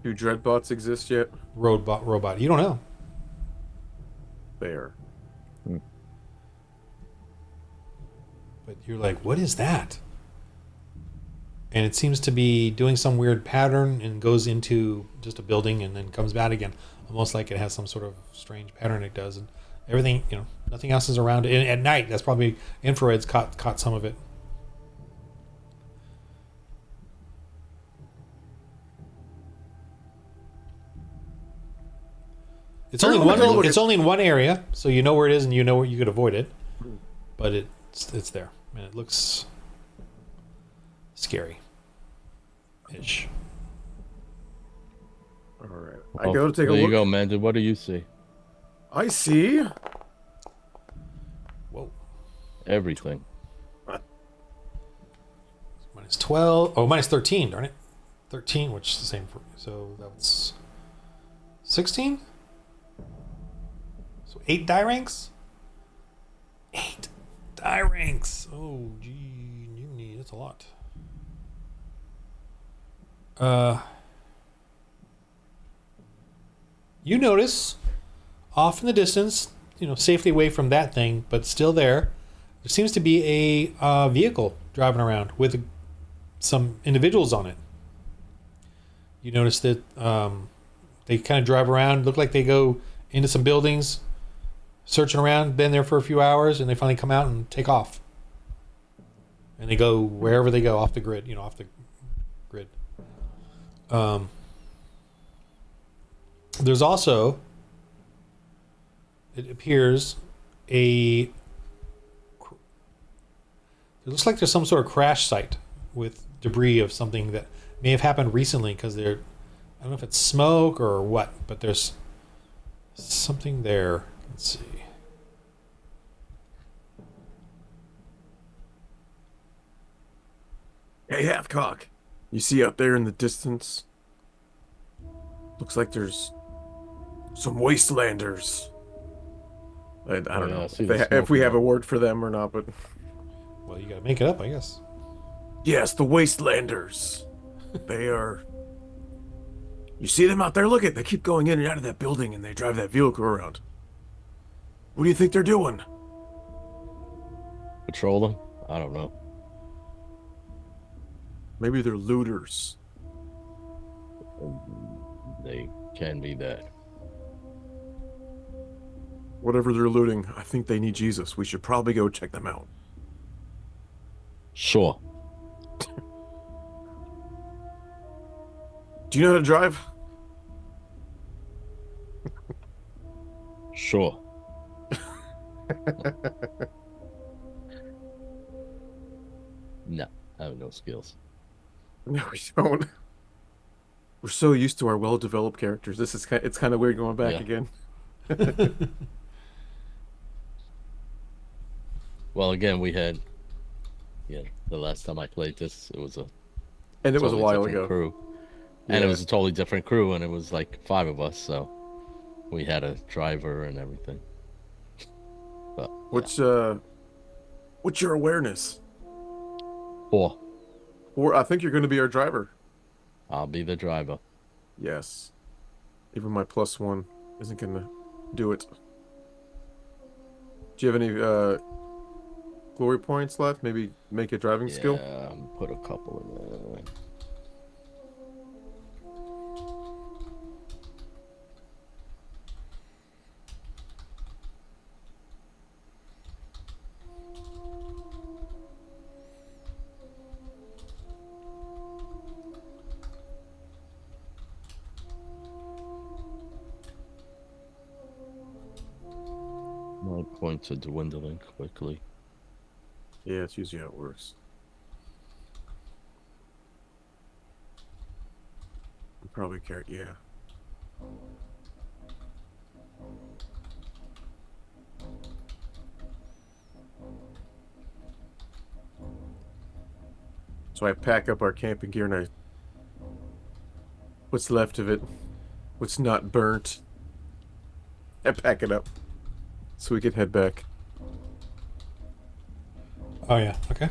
Do dreadbots exist yet? robot? You don't know. There. But you're like, what is that? And it seems to be doing some weird pattern and goes into just a building and then comes back again. Almost like it has some sort of strange pattern it does. And everything, nothing else is around it. And at night, that's probably infrared's caught some of it. It's only in one area, so you know where it is and you know where you could avoid it. But it's there. And it looks scary-ish. All right. I go to take a There you look. go, Mended. What do you see? I see. Whoa. Everything. -12. Oh, -13, darn it. 13, which is the same for me. So that's 16? So 8 die ranks? 8 die ranks. Oh, gee, that's a lot. You notice off in the distance, safely away from that thing, but still there seems to be a vehicle driving around with some individuals on it. You notice that they kind of drive around, look like they go into some buildings, searching around, been there for a few hours, and they finally come out and take off. And they go wherever they go, off the grid, off the grid. There's also, it appears, it looks like there's some sort of crash site with debris of something that may have happened recently, because I don't know if it's smoke or what, but there's something there. Let's see. Hey, Halfcock. You see up there in the distance? Looks like there's some wastelanders. I don't Yeah, know I see if, the if we smoke have a now. word for them or not, but Well, you gotta make it up, I guess. Yes, the Wastelanders. They are. You see them out there? Look at. They keep going in and out of that building, and they drive that vehicle around. What do you think they're doing? Patrol them? I don't know. Maybe they're looters. They can be that. Whatever they're looting, I think they need Jesus. We should probably go check them out. Sure. Do you know how to drive? Sure. No, I have no skills. No, we don't. We're so used to our well-developed characters. It's kind of weird going back again. Well, again, we had, the last time I played this, it was a a while ago. crew. And it was a totally different crew, and it was like 5 of us, so we had a driver and everything. But What's your awareness? 4. Or I think you're going to be our driver. I'll be the driver. Yes. Even my +1 isn't going to do it. Do you have any glory points left? Maybe make a driving skill? Yeah, put a couple in there. My points are dwindling quickly. Yeah, it's usually how it works. You probably care, yeah. So I pack up our camping gear and I... What's left of it, what's not burnt, I pack it up so we can head back. Oh yeah. Okay.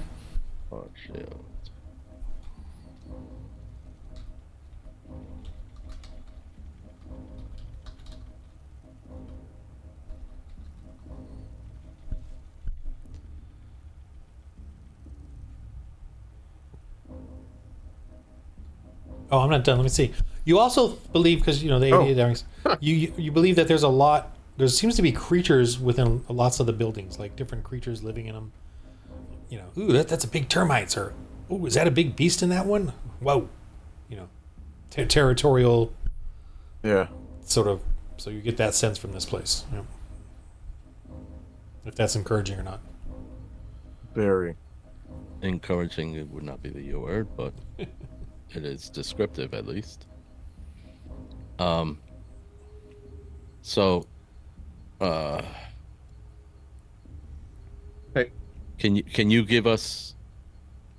Oh shit. Oh, I'm not done. Let me see. You also believe, because the areas, you believe that there's a lot. There seems to be creatures within lots of the buildings, like different creatures living in them. Ooh, that's a big termites, or ooh, is that a big beast in that one? Whoa, territorial. Yeah. Sort of. So you get that sense from this place. Yeah. If that's encouraging or not. Very. Encouraging, it would not be the word, but it is descriptive at least. So, Hey. Can you give us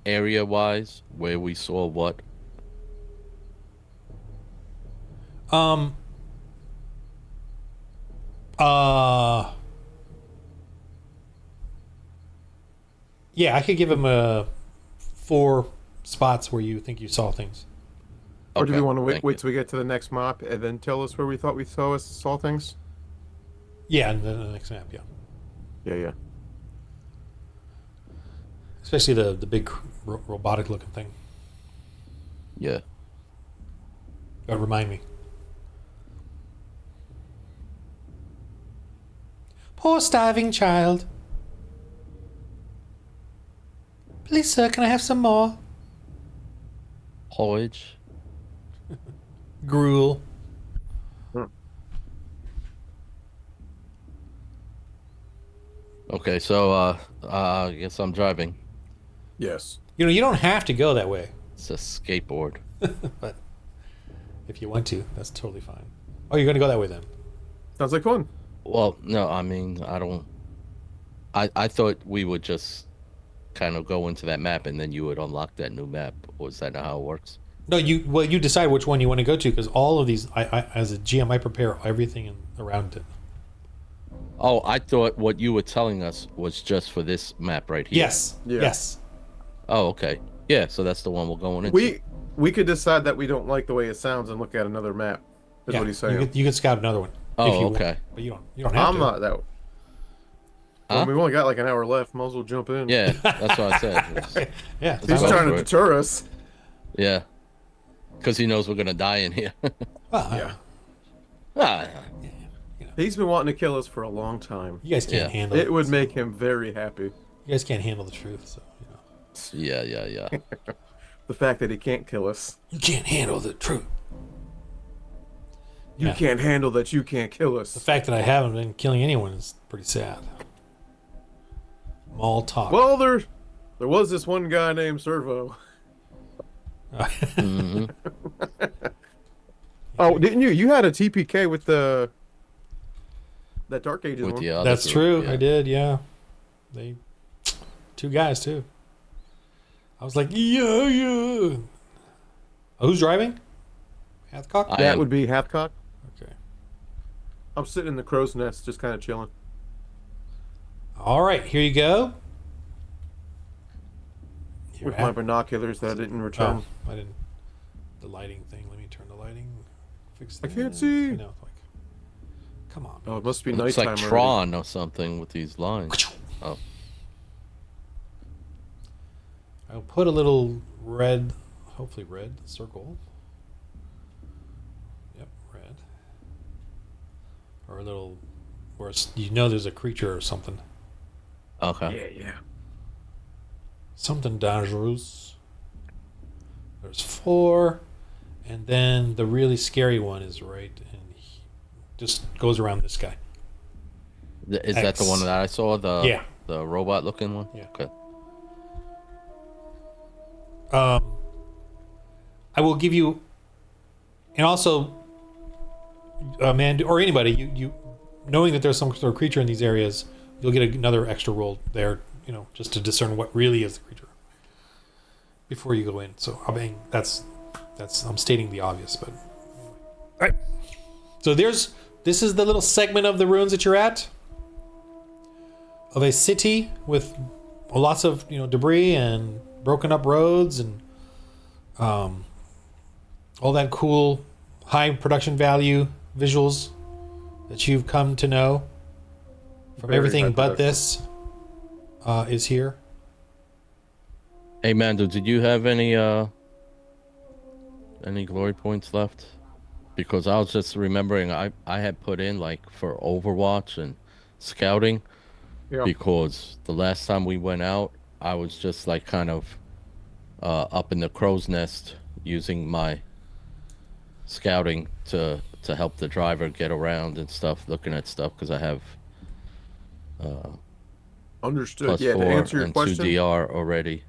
area wise where we saw what? Yeah, I could give him 4 spots where you think you saw things. Or do we want to thank wait you. till we get to the next map and then tell us where we thought we saw things? Yeah, and then the next map, yeah. Yeah. Especially the big robotic looking thing. Yeah. Remind me. Poor starving child. Please, sir, can I have some more? Porridge. Gruel. Okay, so I guess I'm driving. Yes. You don't have to go that way, It's a skateboard. but if you want to, that's totally fine. Oh, you're going to go that way then? Sounds like fun. Well, no, I mean, I don't. I thought we would just kind of go into that map and then you would unlock that new map. Or is that not how it works? No, you decide which one you want to go to, because all of these, I as a GM, I prepare everything around it. Oh, I thought what you were telling us was just for this map right here. Yes. Yeah. Yes. Oh, okay. Yeah, so that's the one we're going into. We could decide that we don't like the way it sounds and look at another map. Is Yeah. what he's saying. You could scout another one if Oh, you okay. want, but you don't have I'm to. not that. Huh? Well, we've only got like an hour left. Might as well jump in. Yeah, that's what I said. Yeah. He's Let's go trying to for it. deter us. Yeah, because he knows we're gonna die in here. Well, Yeah. Ah, He's been wanting to kill us for a long time. you guys can't Yeah. handle it. It would make him very happy. You guys can't handle the truth, so yeah. The fact that he can't kill us. you can't handle the truth. You Yeah. can't handle that you can't kill The us. fact that I haven't been killing anyone is pretty sad. Mall talk. Well, there was this one guy named Servo. hmm Oh, didn't you? You had a TPK with that Dark Ages With one. the other That's group, true. yeah. I did. Yeah, they 2 guys too. I was like, yeah. Oh, who's driving? Hathcock. I That am. would be Hathcock. Okay. I'm sitting in the crow's nest, just kind of chilling. All right, here you go. Here With I my have- binoculars that I didn't return. Oh, I didn't. The lighting thing. Let me turn the lighting. Fix I that. can't see. I know. Like, come on. Oh, it must be It looks nighttime like already. Tron or something with these lines. Oh, I'll put a little red, hopefully red circle. Yep, red. Or a little, where there's a creature or something. okay. Yeah. Something dangerous. There's 4, and then the really scary one is right, and he just goes around this guy. Is that the X. one that I saw? Yeah. The robot looking one. Yeah. Okay. I will give you, and also, man, or anybody, you knowing that there's some sort of creature in these areas, you'll get another extra roll there, just to discern what really is the creature before you go in. So I mean, that's I'm stating the obvious, but all right. So this is the little segment of the ruins that you're at, of a city with lots of debris and broken up roads and all that cool high production value visuals that you've come to know from Very everything high but production. this is here. Hey, Mando, did you have any glory points left? Because I was just remembering I had put in like for Overwatch and scouting, Yeah. because the last time we went out, I was just like kind of up in the crow's nest using my scouting to help the driver get around and stuff, looking at stuff, because I have Understood. plus Yeah, to 4 answer your and 2 question, DR already.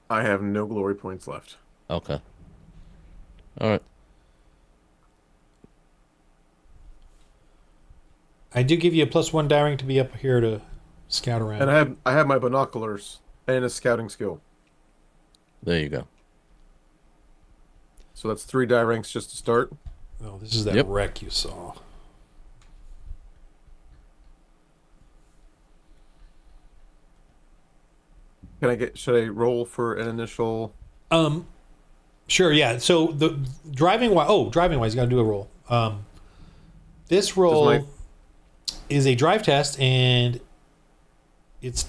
I have no glory points left. Okay. All right. I do give you a +1 daring to be up here to scout around. And I have my binoculars and a scouting skill. There you go. So that's 3 die ranks just to start. Oh, this is that Yep. wreck you saw. Should I roll for an initial? Sure, yeah. So the driving wise, you got to do a roll. This roll my- is a drive test, and it's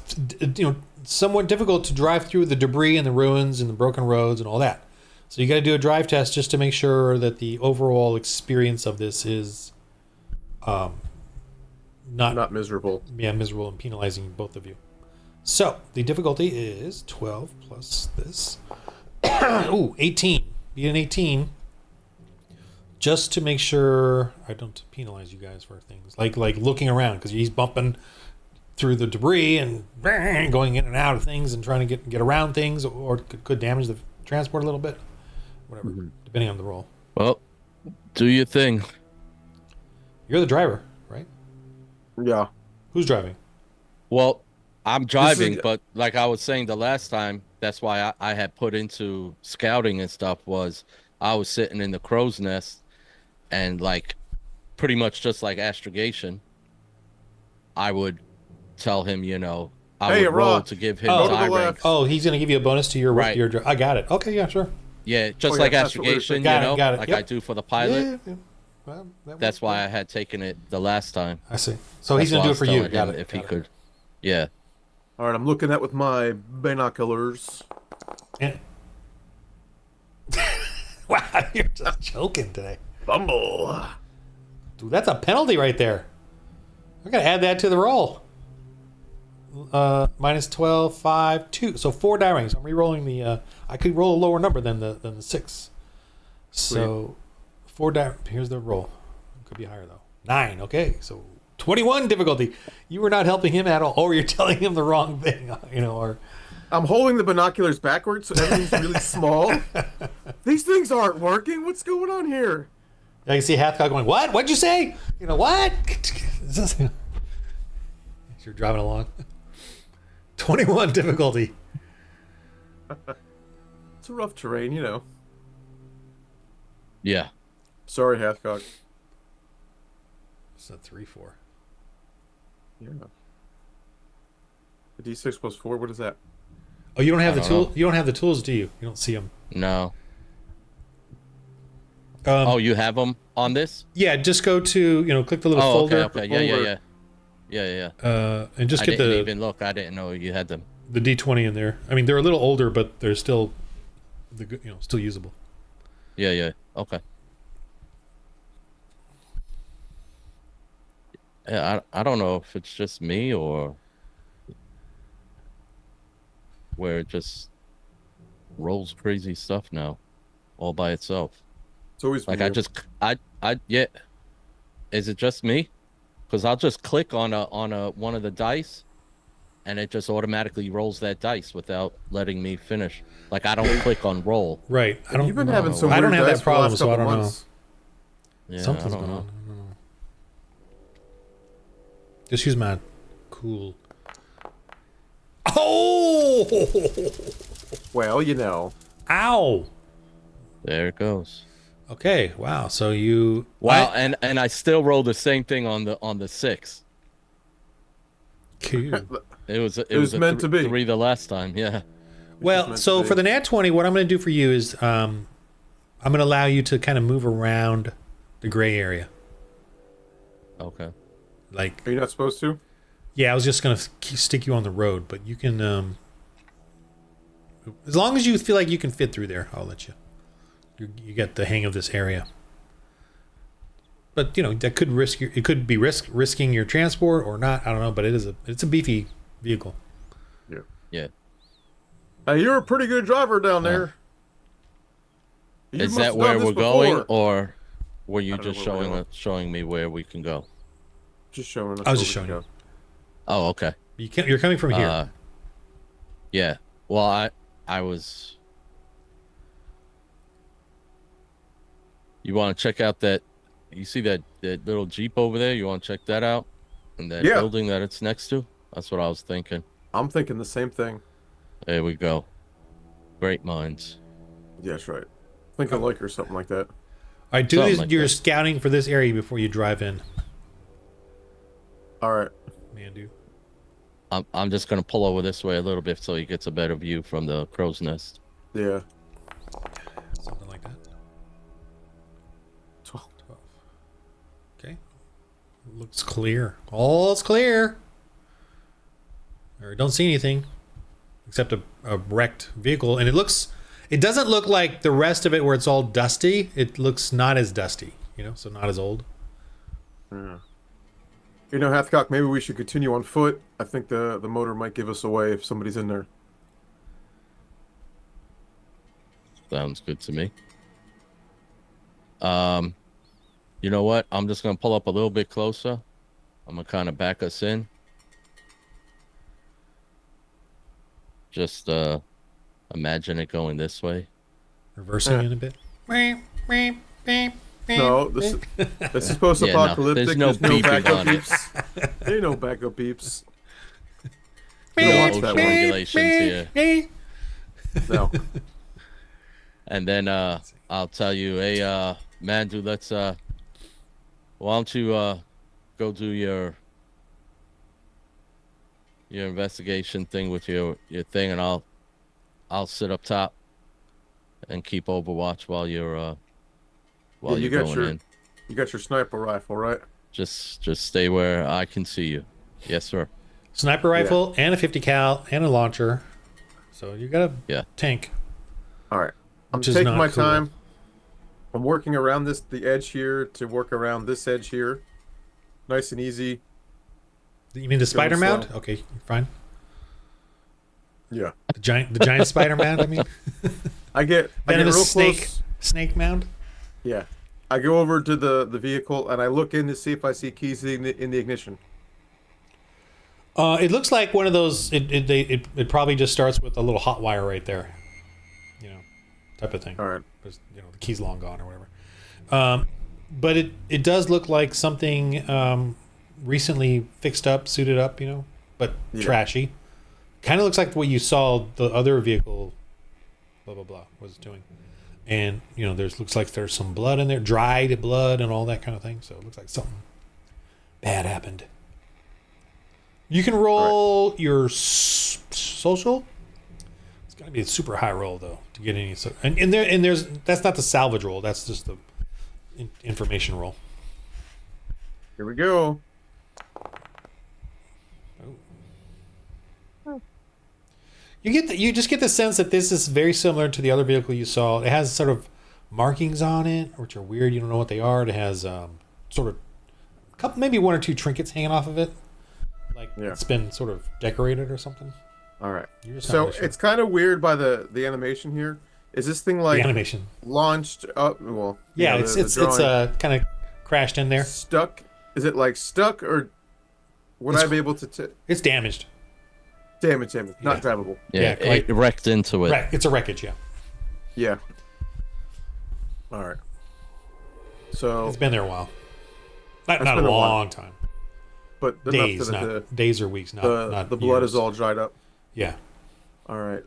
somewhat difficult to drive through the debris and the ruins and the broken roads and all that. So you got to do a drive test just to make sure that the overall experience of this is Not miserable. miserable and penalizing both of you. So the difficulty is 12 plus this. Ooh, 18. Beat an 18. Just to make sure I don't penalize you guys for things like looking around, because he's bumping through the debris and going in and out of things and trying to get around things, or could damage the transport a little bit. Whatever, depending on the roll. Well, do your thing. You're the driver, right? Yeah. Who's driving? Well, I'm driving, is- but like I was saying the last time, that's why I had put into scouting and stuff, was I was sitting in the crow's nest and like pretty much just like astrogation, I would tell him, I Hey, would roll Rock, to give him go to the die left. ranks. Oh, he's gonna give you a bonus to your Right. I got it. Okay, yeah, sure. Yeah, just yeah, like that's what we were astrogation, thinking. Got it. like Yep. I do for the pilot. Yeah. Well, That's why I had taken it the last time. I see. So That's he's gonna why do I it was for you. telling Got him it. if Got he it. could. Yeah. All right, I'm looking at with my binoculars. And... wow, you're just joking today. Bumble. Dude, that's a penalty right there. I gotta add that to the roll. Minus 12, 5, 2. So 4 die ranks. I'm re-rolling the. I could roll a lower number than the 6. So 4 die. Here's the roll. It could be higher though. 9. Okay, so 21 difficulty. You were not helping him at all, or you're telling him the wrong thing. Or I'm holding the binoculars backwards, so everything's really small. These things aren't working. What's going on here? I can see Hathcock going, "What? What'd you say? What?" You're driving along. 21 difficulty. It's a rough terrain, Yeah. Sorry, Hathcock. It's a 3-4. Yeah. A D6 plus 4. What is that? Oh, you don't have I the don't tool. You don't have the tools, do you? You don't see them. No. Oh, you have them on this? Yeah, just go to click the little Oh, folder. okay. Yeah. And just I get didn't the even look. I didn't know you had them. the D20 in there. I mean, they're a little older, but they're still still usable. Yeah. Okay. Yeah, I don't know if it's just me or where it just rolls crazy stuff now all by itself. It's always Like me. yeah. Is it just me? Because I'll just click on one of the dice, and it just automatically rolls that dice without letting me finish. Like I don't click on roll. Right. I don't. You've been having some I don't weird have dice that for the problem, last so I couple don't know. months. Yeah, Something's I don't going know. on. I don't know. Just use my cool. Oh! Well, Ow! There it goes. Okay. Wow. So you. Wow, and I still rolled the same thing on the 6. Cool. It was meant to be. 3 the last time. Yeah. Well, meant so to be. for the nat 20, what I'm going to do for you is I'm going to allow you to kind of move around the gray area. Okay. Like, are you not supposed to? yeah, I was just going to stick you on the road, but you can, as long as you feel like you can fit through there, I'll let you. You get the hang of this area. But, that could it could be risking your transport or not. I don't know, but it's a beefy vehicle. Yeah. Yeah. Hey, you're a pretty good driver down there. You Is must that have where done we're this going, before. or were you I don't know just where we're going. showing me where we can go? Just showing us. I was where just we showing can Oh, okay. You're coming from here. Yeah. Well, I was. You want to check out that? You see that little Jeep over there? You want to check that out? And that Yeah. building that it's next to? That's what I was thinking. go. I'm thinking the same thing. There we go. Great minds. Yeah, that's right. Think alike or something like that. All right, do Something this, like your that. scouting for this area before you drive in. All right. Mandu. I'm just gonna pull over this way a little bit so he gets a better view from the crow's nest. Yeah. Something like that. 12. Okay. Looks clear. All's clear. Or don't see anything except a wrecked vehicle, and it doesn't look like the rest of it where it's all dusty. It looks not as dusty, so not as old. Yeah. Hathcock, maybe we should continue on foot. I think the motor might give us away if somebody's in there. Sounds good to me. You know what? I'm just gonna pull up a little bit closer. I'm gonna kind of back us in. Just imagine it going this way. Reversing in a bit. No, this is post-apocalyptic. there's no beeping backup on it. beeps. There ain't no backup beeps. No don't watch ocean that one. regulations here. No. And then I'll tell you, hey, Mandu, let's why don't you go do your your investigation thing with your thing, and I'll sit up top and keep Overwatch while you're you got going your in. you got your sniper rifle, right? Just stay where I can see you. Yes, sir. Sniper rifle and a 50 cal and a launcher. So you got a Yeah. tank. All right. I'm Which is taking not my cool. time. I'm working around the edge here to work around this edge here. Nice and easy. You mean the spider slow. mount? Okay, fine. Yeah. The giant spider mount. I mean, I get venomous real snake close. snake mound. Yeah. I go over to the vehicle and I look in to see if I see keys in the ignition. It looks like one of those. It probably just starts with a little hot wire right there. You know, type of thing. All right. Because, you know, the key's long gone or whatever. But it does look like something recently fixed up, suited up. You know, but trashy. Kind of looks like what you saw the other vehicle. Blah blah blah was doing. And, you know, looks like there's some blood in there, dried blood and all that kind of thing. So it looks like something bad happened. You can roll your social. It's got to be a super high roll though to get any. And there's that's not the salvage roll. That's just the information roll. Here we go. You just get the sense that this is very similar to the other vehicle you saw. It has sort of markings on it, which are weird. You don't know what they are. It has sort of a couple, maybe one or two trinkets hanging off of it, like it's been sort of decorated or something. All right. So really sure. It's kind of weird by the animation here. Is this thing like the animation launched up? Well, yeah, it's kind of crashed in there. Stuck? Is it like stuck or would I be able to? It's damaged. Damage, not drivable. Yeah, it wrecked into it. It's a wreckage, yeah. Yeah. All right. So it's been there a while. Not a long time. But days, days or weeks. Not the blood is all dried up. Yeah. All right.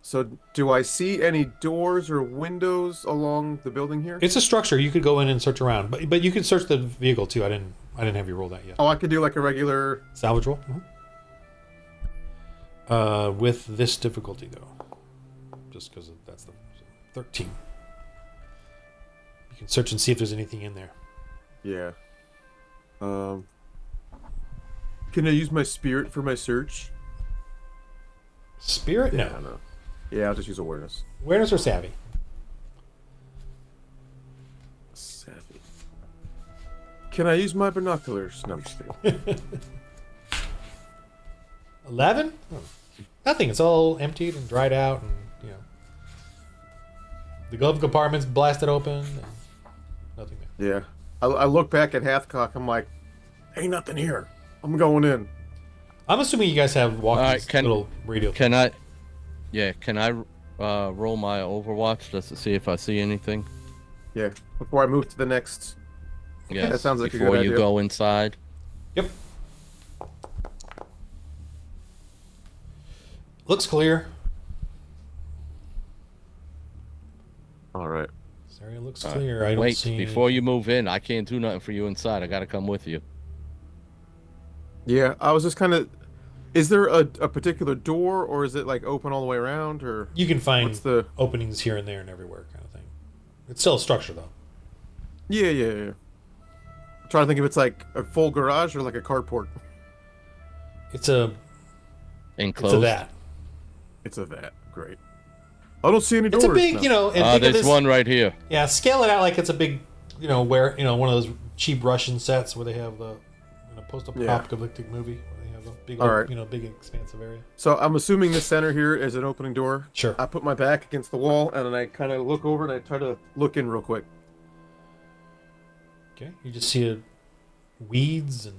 So do I see any doors or windows along the building here? It's a structure. You could go in and search around, but you could search the vehicle too. I didn't have you roll that yet. Oh, I could do like a regular salvage roll. Mm-hmm. With this difficulty though, just because that's the 13. You can search and see if there's anything in there. Yeah. Can I use my spirit for my search? Spirit? Yeah, no. Yeah, I'll just use awareness. Awareness or savvy? Savvy. Can I use my binoculars? No, I'm just kidding. 11? Oh. Nothing. It's all emptied and dried out, and you know, the glove compartment's blasted open. And nothing there. Yeah. I look back at Hathcock. I'm like, ain't nothing here. I'm going in. I'm assuming you guys have walkies, little radio. Can I roll my Overwatch just to see if I see anything? Yeah. Before I move to the next. Yeah. That sounds like a good idea. idea. Before you go inside. Yep. Looks clear. All right. This area looks clear. I don't see. Wait, before you move in, I can't do nothing for you inside. I got to come with you. Yeah, I was just kind of. Is there a particular door, or is it like open all the way around, or you can find openings here and there and everywhere, kind of thing. It's still a structure, though. Yeah. I'm trying to think if it's like a full garage or like a carport. It's a enclosed. It's a vat. It's a vat. Great. I don't see any doors. It's a big, you know. And there's one right here. Yeah, scale it out like it's a big, you know, one of those cheap Russian sets where they have the post-apocalyptic movie where they have a big, big expansive area. So I'm assuming the center here is an opening door. Sure. I put my back against the wall and then I kind of look over and I try to look in real quick. Okay, you just see weeds and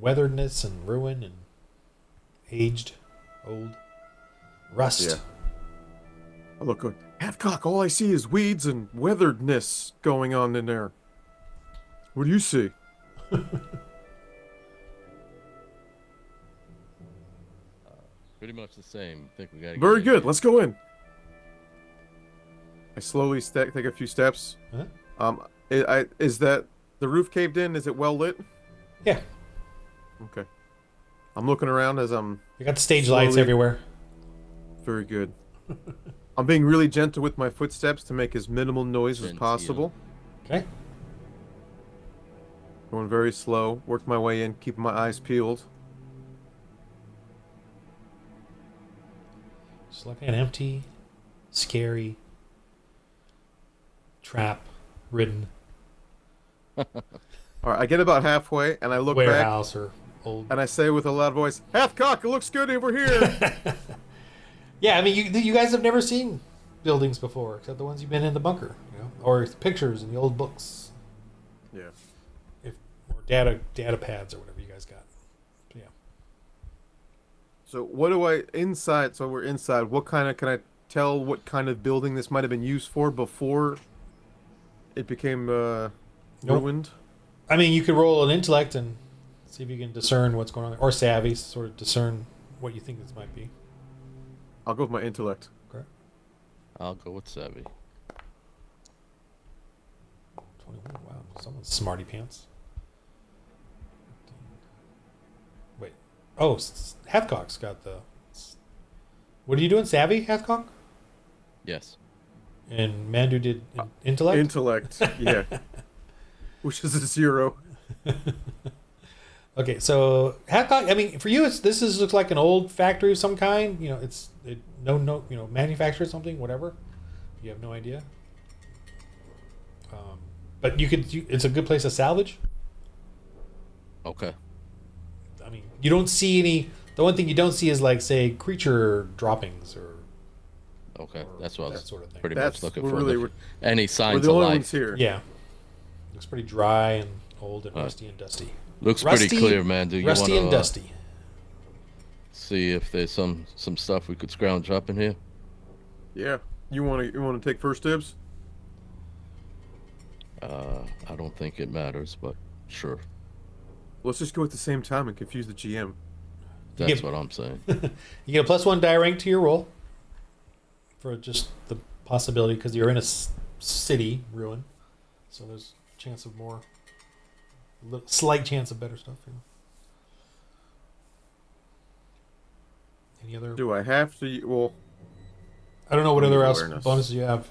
weatheredness and ruin and aged, old, rust. Yeah. I look good. Hathcock, all I see is weeds and weatheredness going on in there. What do you see? Pretty much the same. I think we got. Very good. Let's go in. I slowly take a few steps. Huh? Is that the roof caved in? Is it well lit? Yeah. Okay. I'm looking around as I'm You got the stage lights slowly- everywhere. very good. I'm being really gentle with my footsteps to make as minimal noise as Genteel. possible. Okay. Going very slow. Work my way in, keeping my eyes peeled. Just like an empty, scary, trap-ridden All right, I get about halfway, and I look back, warehouse or old. and I say with a loud voice, "Hathcock, it looks good over here." Yeah, I mean, you guys have never seen buildings before, except the ones you've been in the bunker, you know, or pictures in the old books, Yeah. or data pads or whatever you guys got. So, yeah. So what do I inside? So we're inside. What kind of can I tell? What kind of building this might have been used for before it became Nope. ruined? I mean, you could roll an intellect and see if you can discern what's going on there, or savvy, sort of discern what you think this might be. I'll go with my intellect. Okay. I'll go with savvy. 21. Wow, someone's smarty pants. Wait. Oh, Hathcock's got the. What are you doing, savvy, Hathcock? Yes. And Mandu did intellect. Intellect, yeah. Which is a 0. Okay, so Hathcock. I mean, for you, this looks like an old factory of some kind. You know, manufacturer something, whatever. You have no idea. But it's a good place to salvage. Okay. I mean, you don't see any. The one thing you don't see is like, say, creature droppings or Okay. That's what I that was sort of thing. pretty That's much looking we're for. really Any we're signs the of only life. ones here. Yeah, looks pretty dry and old and Right. rusty and dusty. Looks Rusty- pretty clear, man. Do you want Rusty and to dusty. see if there's some stuff we could scrounge up in here? Yeah. You want to take first dibs? I don't think it matters, but sure. Let's just go at the same time and confuse the GM. That's get- what I'm saying. You get a +1 die rank to your roll for just the possibility, because you're in a city ruin, so there's a chance of more, slight chance of better stuff. You know. Any other? Do I have to? Well, I don't know what other else Awareness. bonuses you have.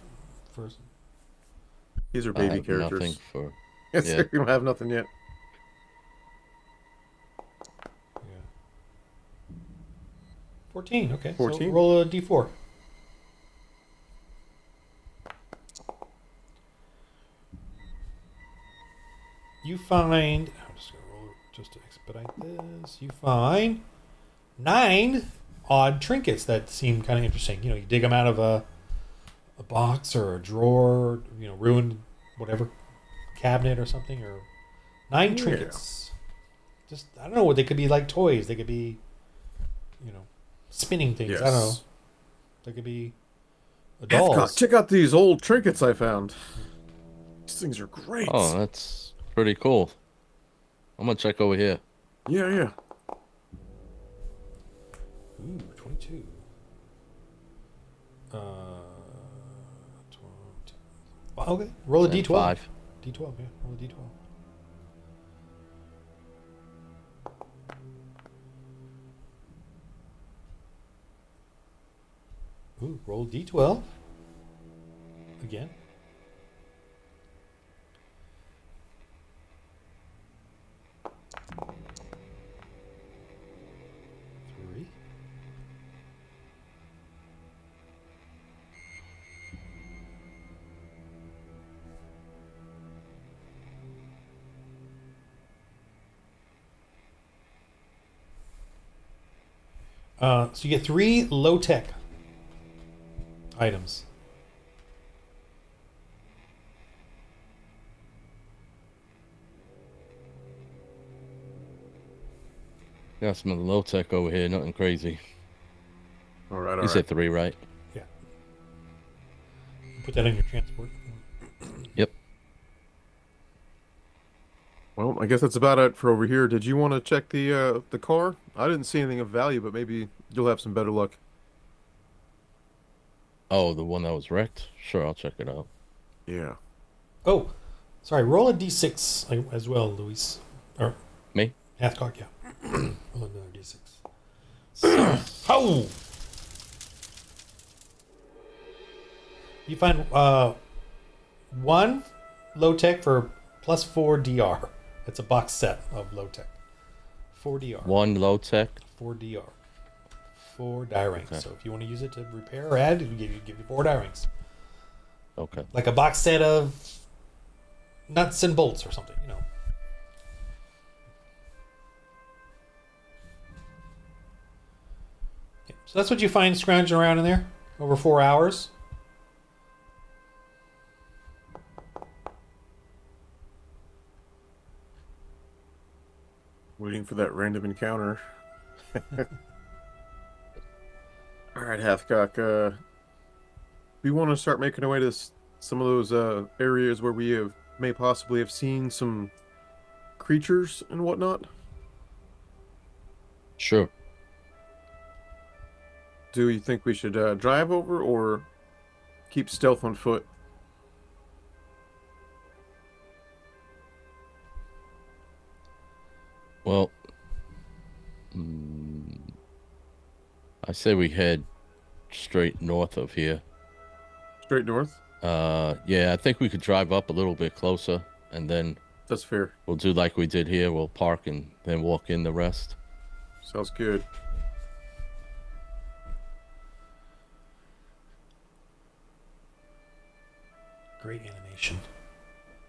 First, these are I baby have characters. nothing for. Yes, yeah. you don't have nothing yet. yeah. 14. Okay. 14? So roll a d4. You find. I'm just gonna roll it just to expedite this. You find 9 odd trinkets that seem kind of interesting. You know, you dig them out of a box or a drawer, you know, ruined whatever cabinet or something, or 9 Yeah. trinkets. Just I don't know what they could be, like toys. They could be, you know, spinning things. I don't know. Yes. They could be Hathcock, dolls. check out these old trinkets I found. These things are great. Oh, that's pretty cool. I'm gonna check over here. Yeah, yeah. Ooh, 22. 12. Okay, roll a And d12. 5. D12, yeah, roll a d12. Ooh, roll d12. Again. Three. So you get 3 low-tech items. Got some of the low tech over here. Nothing crazy. All right, all You right. said 3, right? Yeah. Put that in your transport. Yep. Well, I guess that's about it for over here. Did you want to check the car? I didn't see anything of value, but maybe you'll have some better luck. Oh, the one that was wrecked? Sure, I'll check it out. Yeah. Oh, sorry. Roll a d6 as well, Luis. Or Me? Hathcock, yeah. Roll another d6. So, Oh! You find one low tech for plus 4 DR. It's a box set of low tech. 4 DR. one low tech. 4 DR. 4 die ranks. Okay. So if you want to use it to repair or add, it'll give you 4 die ranks. Okay. Like a box set of nuts and bolts or something, you know. Yeah, so that's what you find scrounging around in there over 4 hours. Waiting for that random encounter. All right, Hathcock. We want to start making our way to some of those areas where we may possibly have seen some creatures and whatnot. Sure. Do you think we should drive over or keep stealth on foot? Well, I say we head straight north of here. Straight north? Yeah, I think we could drive up a little bit closer, and then That's fair. we'll do like we did here. We'll park and then walk in the rest. Sounds good. Great animation.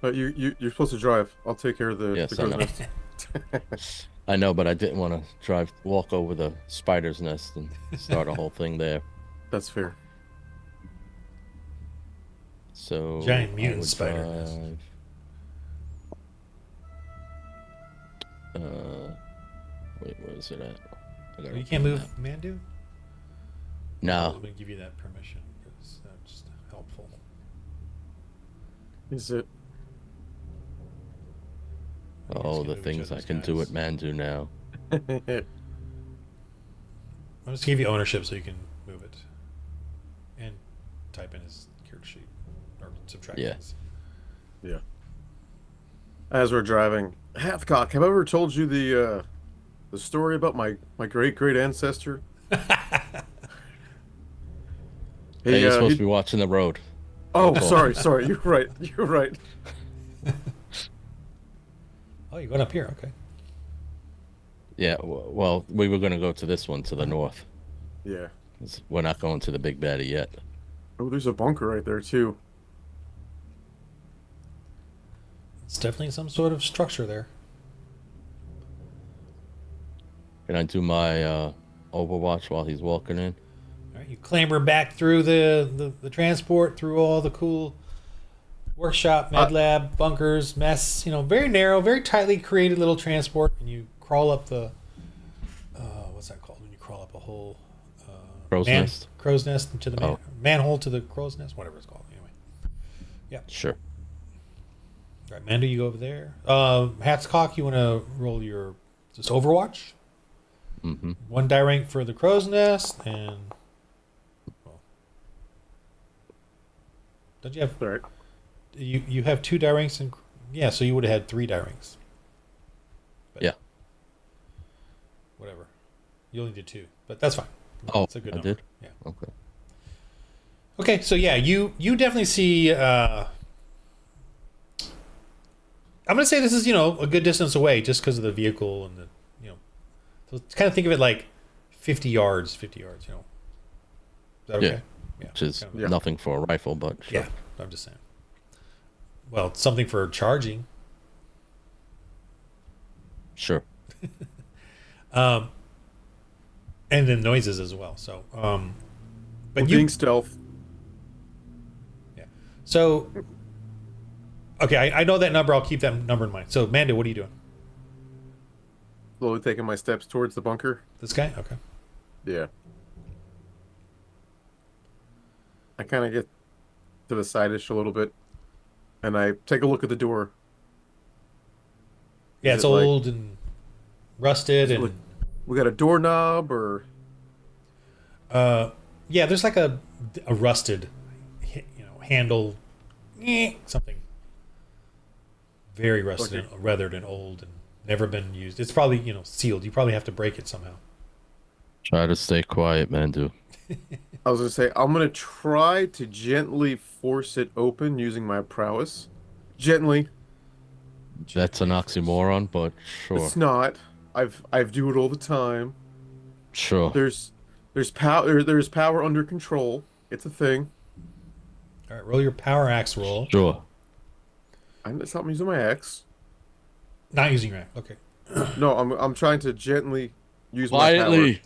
But you're supposed to drive. I'll take care of the Yes, crow's I know. nest. I know, but I didn't want to walk over the spider's nest and start a whole thing there. That's fair. So Giant I mutant would spider nest. drive, wait, where is it at? I gotta You can't open move Mandu? that. No. I'm going to give you that permission because that's helpful. Is it? You guys Oh, can the move each things I other's can do guys. at Mandu now. I'm just give you ownership so you can move it and type in his character sheet or subtract Yeah. things. Yeah. As we're driving, Hathcock, have I ever told you the story about my great ancestor? Hey, you're supposed he- to be watching the road. Oh, Cool. sorry. You're right. You're right. Oh, you're going up here. Okay. Yeah, well, we were going to go to this one to the north. Yeah. 'Cause we're not going to the big baddie yet. Oh, there's a bunker right there too. It's definitely some sort of structure there. Can I do my Overwatch while he's walking in? All right, you clamber back through the transport, through all the cool workshop, med lab, bunkers, mess. You know, very narrow, very tightly created little transport, and you crawl up the what's that called when you crawl up a hole? Crow's nest? Crow's nest into the Oh. manhole to the crow's nest, whatever it's called. Anyway, Sure. all right, Mando, you go over there. Hatscock, you want to roll your just Overwatch? Mm-hmm. 1 die rank for the crow's nest, and well, don't you have? All right. You have 2 die ranks, and yeah, so you would have had 3 die ranks. But Yeah. Whatever. You only did 2, but that's fine. Oh, That's a good I number. did? Yeah. Okay. Okay, so yeah, you definitely see. I'm gonna say this is a good distance away just because of the vehicle and the So kind of think of it like 50 yards. 50 yards. Is that okay? Yeah. Yeah. Which is kind of- Yeah. nothing for a rifle, but sure. Yeah. I'm just saying. Well, it's something for charging. Sure. And then noises as well. So, but We're you being stealth. so okay. I know that number. I'll keep that number in mind. So, Mando, what are you doing? Slowly taking my steps towards the bunker. This guy? Okay. Yeah. I kind of get to the side-ish a little bit, and I take a look at the door. Yeah, Is it's it like- old and rusted, Is it and like- We got a doorknob, or yeah, there's like a rusted, handle, something very rusted, and weathered, and old, and Never been used. It's probably, sealed. You probably have to break it somehow. Try to stay quiet, Mandu. I was gonna say I'm gonna try to gently force it open using my prowess. Gently. That's an oxymoron, but sure. It's not. I've do it all the time. Sure. There's power there's power under control. It's a thing. All right, roll your power axe roll. Sure. I'm not using my axe. Not using your axe. Okay. No, I'm trying to gently use my power. Quietly.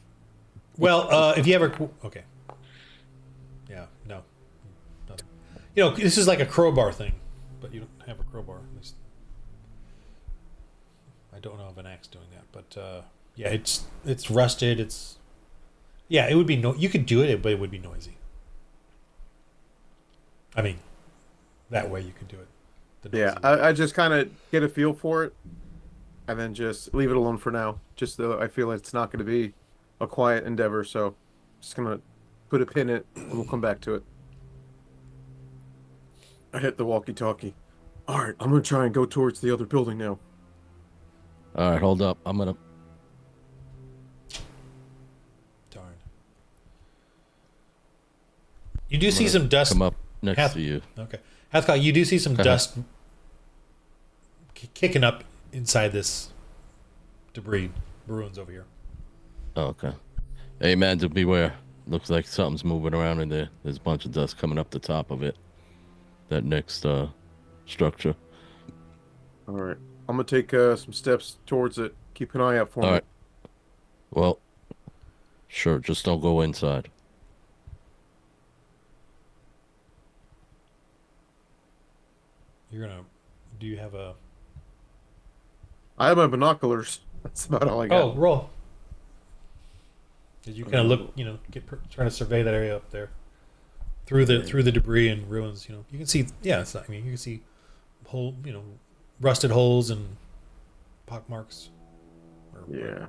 Well, if you ever, okay. Yeah, no. This is like a crowbar thing, but you don't have a crowbar. At least I don't know of an axe doing that, but yeah, it's rusted. It would be you could do it, but it would be noisy. I mean, that way you could do it. Yeah, I just kind of get a feel for it, and then just leave it alone for now. Just though I feel it's not going to be a quiet endeavor, so just gonna put a pin in it, and we'll come back to it. I hit the walkie-talkie. All right, I'm gonna try and go towards the other building now. All right, hold up. I'm gonna. Darn. You do see some dust. Come up next to you. Okay. Hathcock, you do see some Uh-huh. dust kicking up inside this debris ruins over here. Oh, okay. Hey, Mandu, beware. Looks like something's moving around in there. There's a bunch of dust coming up the top of it. That next structure. All right, I'm gonna take some steps towards it. Keep an eye out for All me. right. Well, sure. Just don't go inside. Do you have a... I have my binoculars. That's about all I got. Oh, roll. Did you kind of look, trying to survey that area up there through the debris and ruins? You can see. Yeah, it's not, you can see rusted holes and pock marks. Yeah.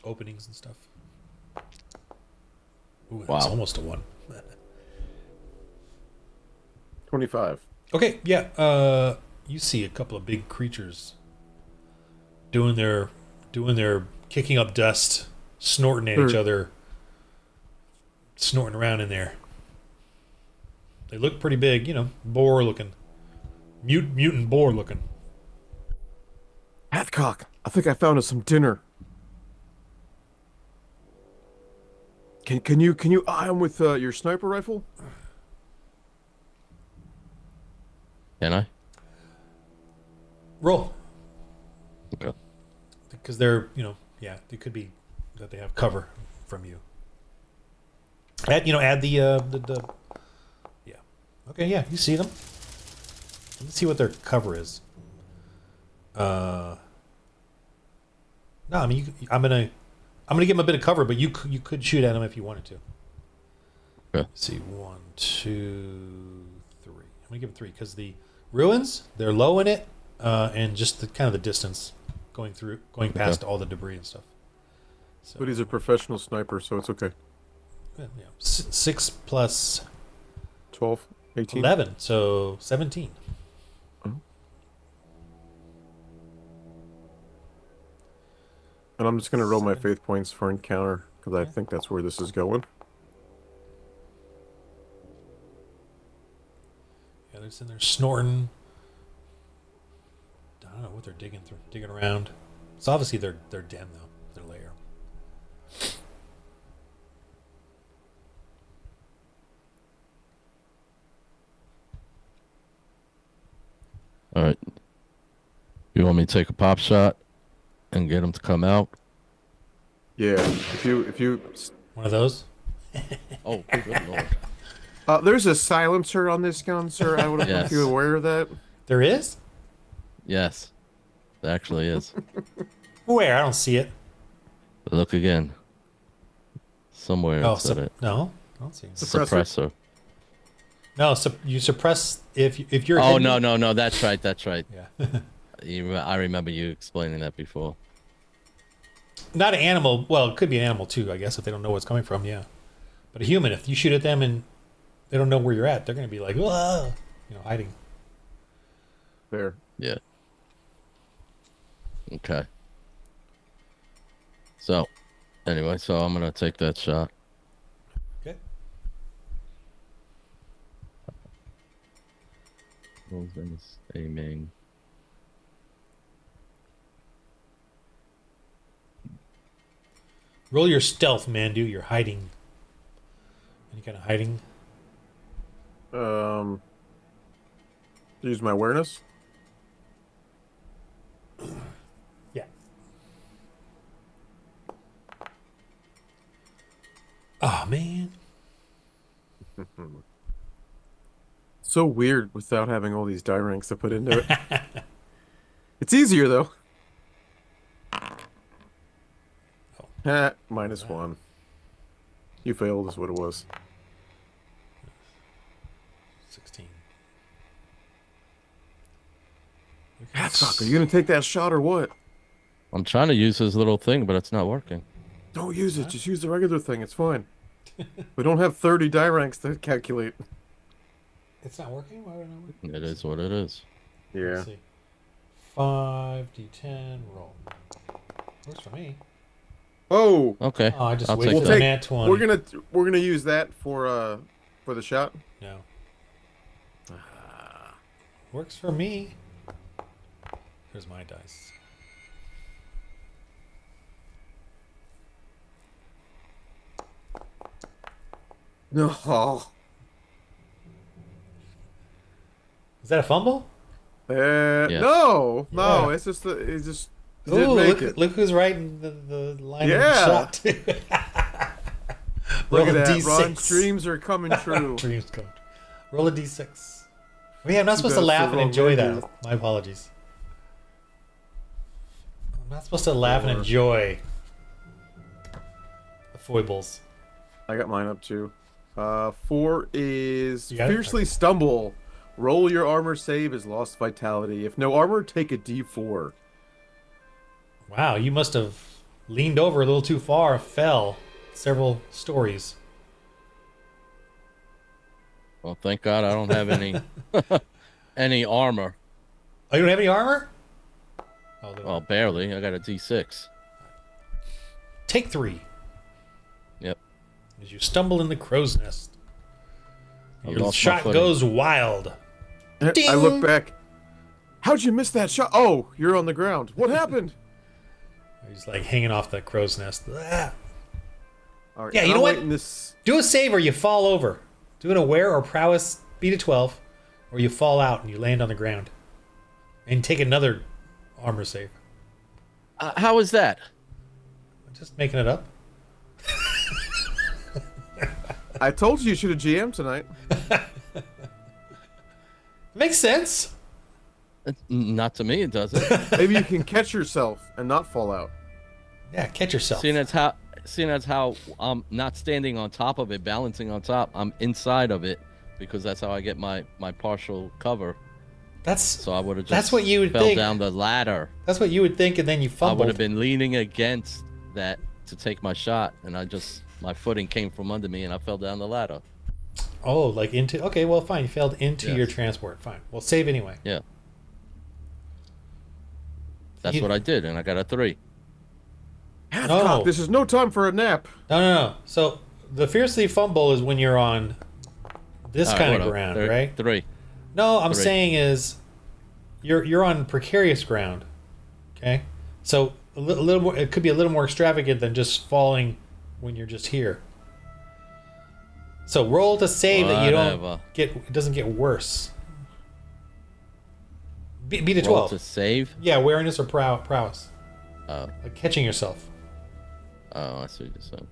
Openings and stuff. Ooh, Wow. that's almost a 1. 25. Okay, yeah. You see a couple of big creatures doing their kicking up dust, snorting at each other, snorting around in there. They look pretty big, boar looking, mutant boar looking. Hathcock, I think I found us some dinner. Can you eye him with your sniper rifle? Can I? Roll. Okay. Because they're, it could be that they have cover from you. Add the yeah. Okay, yeah, you see them. Let's see what their cover is. No, I mean, I'm gonna give them a bit of cover, but you could shoot at them if you wanted to. Okay. Let's see, 1, 2, 3. I'm gonna give them 3 because the ruins, they're low in it, and just the kind of the distance going past all the debris and stuff. So, But he's a professional sniper, so it's okay. yeah, 6 plus 12, 18. 11, so 17. And I'm just gonna roll my faith points for encounter because I think that's where this is going. Yeah, they're sitting there snorting. I don't know what they're digging around. So obviously their den though, their lair. All right. You want me to take a pop shot and get them to come out? Yeah, if you One of those. Oh, good lord. there's a silencer on this gun, sir. I would have Yes. you aware of that. There is? Yes. There actually is. Where? I don't see it. Look again. Somewhere Oh, inside it. no, I don't see it. Suppressor. No, you suppress if you're. Oh, hidden- no. That's right. Yeah. I remember you explaining that before. Not an animal. Well, it could be an animal too, I guess, if they don't know where it's coming from. Yeah, but a human, if you shoot at them and they don't know where you're at, they're going to be like, whoa, hiding. There. Yeah. Okay. So, anyway, so I'm gonna take that shot. Okay. Aiming. Roll your stealth, Mandu. You're hiding. Any kind of hiding? Use my awareness. Yeah. Oh man. So weird without having all these die ranks to put into it. It's easier though. Ha, -1. You failed is what it was. 16. Fuck, are you gonna take that shot or what? I'm trying to use his little thing, but it's not working. Don't use it. Just use the regular thing. It's fine. We don't have 30 die ranks to calculate. It's not working? Why would it not work? It is what it is. Yeah. Let's see. 5d10 roll. Works for me. Oh, Okay. Oh, I just I'll wasted take a that. nat 20. we're gonna use that for the shot. No. Works for me. Here's my dice. No. Is that a fumble? No, Yeah. it's just it just Ooh, didn't make it. look who's right in the line Yeah. of the shot. Look Roll at a that, d6. Ron's dreams are coming true. Dreams come. Roll a d6. Yeah, I'm not supposed bad to laugh for and wrong enjoy menu. that. My apologies. I'm not supposed to laugh and Four. enjoy the foibles. I got mine up too. 4 is You got it? fiercely stumble. Roll your armor save is lost vitality. If no armor, take a d4. Wow, you must have leaned over a little too far, fell several stories. Well, thank God I don't have any any armor. Oh, you don't have any armor? Oh, Well, barely. I got a D6. take 3 Yep. as you stumble in the crow's nest. I Your lost my shot footing. goes wild. I Ding! look back. How'd you miss that shot? Oh, you're on the ground. What happened? He's like hanging off the crow's nest. Ah. All right, Yeah, and you know I'm what? waiting This... Do a save or you fall over. Do an aware or prowess, beat a 12, or you fall out and you land on the ground. And take another armor save. How is that? Just making it up. I told you should have GM tonight. Makes sense. Not to me, it doesn't. Maybe you can catch yourself and not fall out. Yeah, catch yourself. Seeing as how I'm not standing on top of it, balancing on top, I'm inside of it because that's how I get my partial cover. That's So I would have just That's what you would fell think. down the ladder. That's what you would think, and then you I fumbled. would have been leaning against that to take my shot, and my footing came from under me, and I fell down the ladder. Oh, like into... Okay, well, fine. You failed into Yes. your transport. Fine. Well, save anyway. Yeah. That's You- what I did, and I got a 3. Hathcock, this is no time for a nap. No. So the fiercely fumble is when you're on this All right, kind of whatever. ground, There- right? 3. No, I'm 3. saying is you're on precarious ground. Okay, so a little more. It could be a little more extravagant than just falling when you're just here. So roll to save that you don't Whatever. get. It doesn't get worse. Beat a Roll 12. to save. Yeah, awareness or prowess, Oh, like catching yourself. I see what you're saying.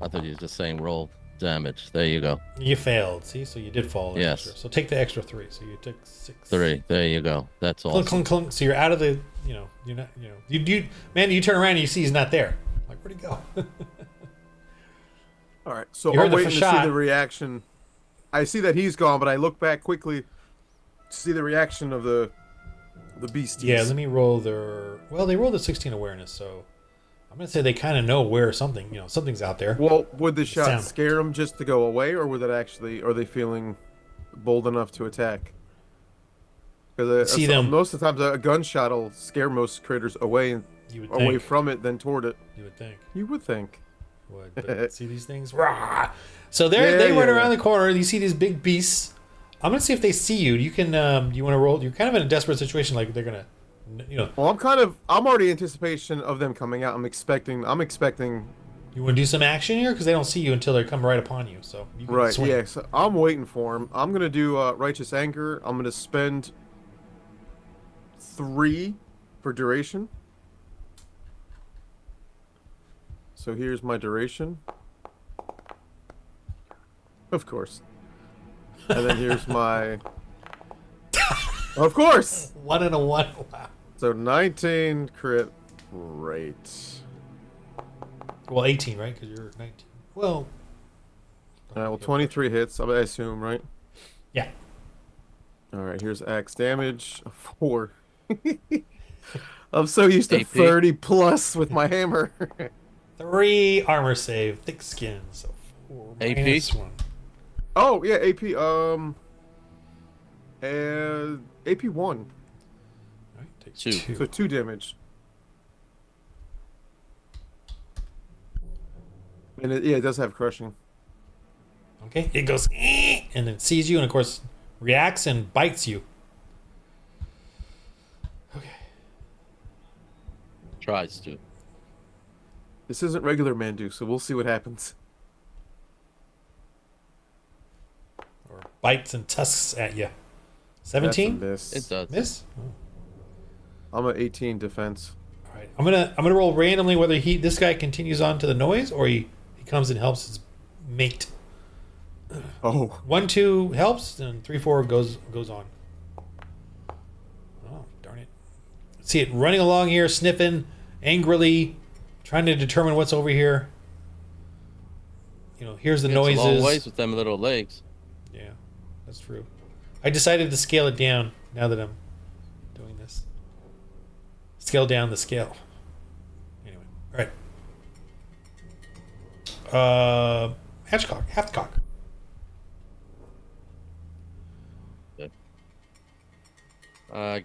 I thought you were just saying roll damage. There you go. You failed. See, so you did fall. Yes. Extra. So take the extra 3. So you took 6. 3. There you go. That's Clunk, awesome. clunk, clunk. So you're out of the. You're not. You man. You turn around and you see he's not there. Like, where'd he go? All right, so You heard I'm the waiting to shot. see the reaction. I see that he's gone, but I look back quickly to see the reaction of the beasties. Yeah, let me roll their. Well, they rolled a 16 awareness, so I'm gonna say they kind of know where something's out there. Well, would the shot Sound. scare them just to go away, or would that actually? Are they feeling bold enough to attack? Because See them. most of the times a gunshot will scare most critters away You would away think. from it than toward it. You would think. You would think. Would, but see these things? Rah! So they Yeah, run yeah, around yeah. the corner. You see these big beasts. I'm gonna see if they see you. You can. You want to roll? You're kind of in a desperate situation. Like they're gonna. You know. Well, I'm already in anticipation of them coming out. I'm expecting. You want to do some action here because they don't see you until they come right upon you. So you can Right. swing. Yeah. So I'm waiting for them. I'm gonna do righteous anger. I'm gonna spend 3 for duration. So here's my duration. Of course. And then here's my. Of course. 1 and a 1. Wow. So 19 crit rate. Well, 18, right? Because you're 19. Well. Well, 23 hits, I assume, right? Yeah. All right, here's axe damage. 4. I'm so used to AP. 30 plus with my hammer. 3 armor save, thick skin. So 4 AP? minus 1. Oh, yeah, AP. AP 1. All right, takes 2. 2. So 2 damage. And it does have crushing. Okay, it goes and then sees you and of course reacts and bites you. Okay. Tries to. This isn't regular Mandu, so we'll see what happens. Or bites and tusks at you. That's a 17? miss. It does. Miss? Oh. I'm at 18 defense. All right. I'm gonna roll randomly whether this guy continues on to the noise or he comes and helps his mate. Oh, 1, 2 helps, and 3, 4 goes on. Oh, darn it. See it running along here, sniffing angrily, trying to determine what's over here. You know, here's the It's noises. a long ways with them little legs. Yeah, that's true. I decided to scale it down now that I'm doing this. Scale down the scale. Anyway, all right. Hatchcock, halfcock.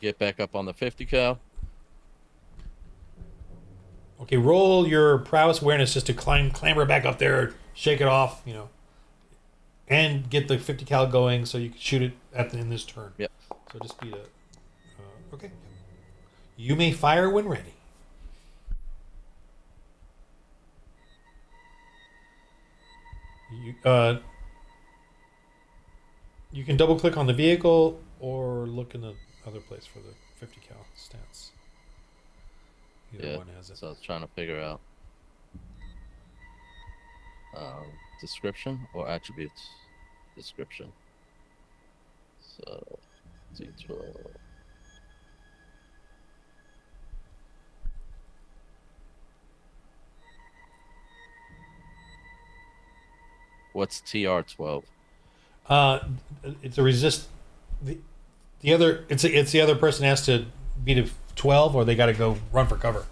Get back up on the 50 cal. Okay, roll your prowess awareness just to clamber back up there, shake it off, you know, and get the 50 cal going so you can shoot it in this turn. Yep. So just be okay. You may fire when ready. You can double click on the vehicle or look in the other place for the 50 cal stats. Either one has it. So I was trying to figure out description or attributes. Description. So D12. What's TR12? It's a resist. The other it's the other person has to beat a 12 or they got to go run for cover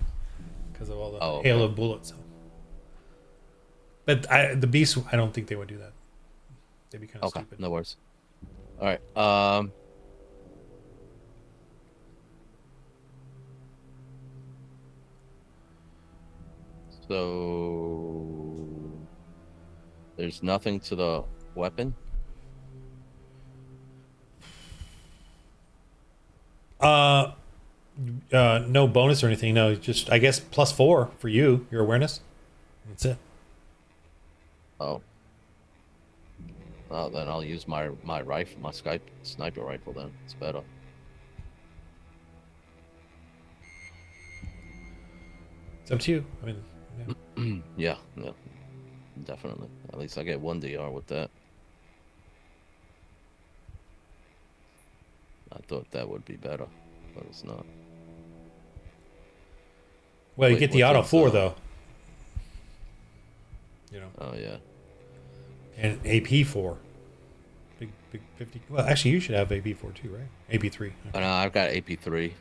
because of all the hail of bullets. But the beast, I don't think they would do that. They'd be kind of stupid. No worries. All right. So there's nothing to the weapon. No bonus or anything. No, just I guess +4 for you. Your awareness. That's it. Oh. Well, then I'll use my rifle, my sniper rifle. Then it's better. It's up to you. I mean, Yeah, definitely. At least I get 1 DR with that. I thought that would be better, but it's not. well, you Wait, get the what auto does, 4 though. You know, Oh yeah. and AP 4. Big 50. Well, actually, you should have AP 4 too, right? AP 3. I know I've got AP3,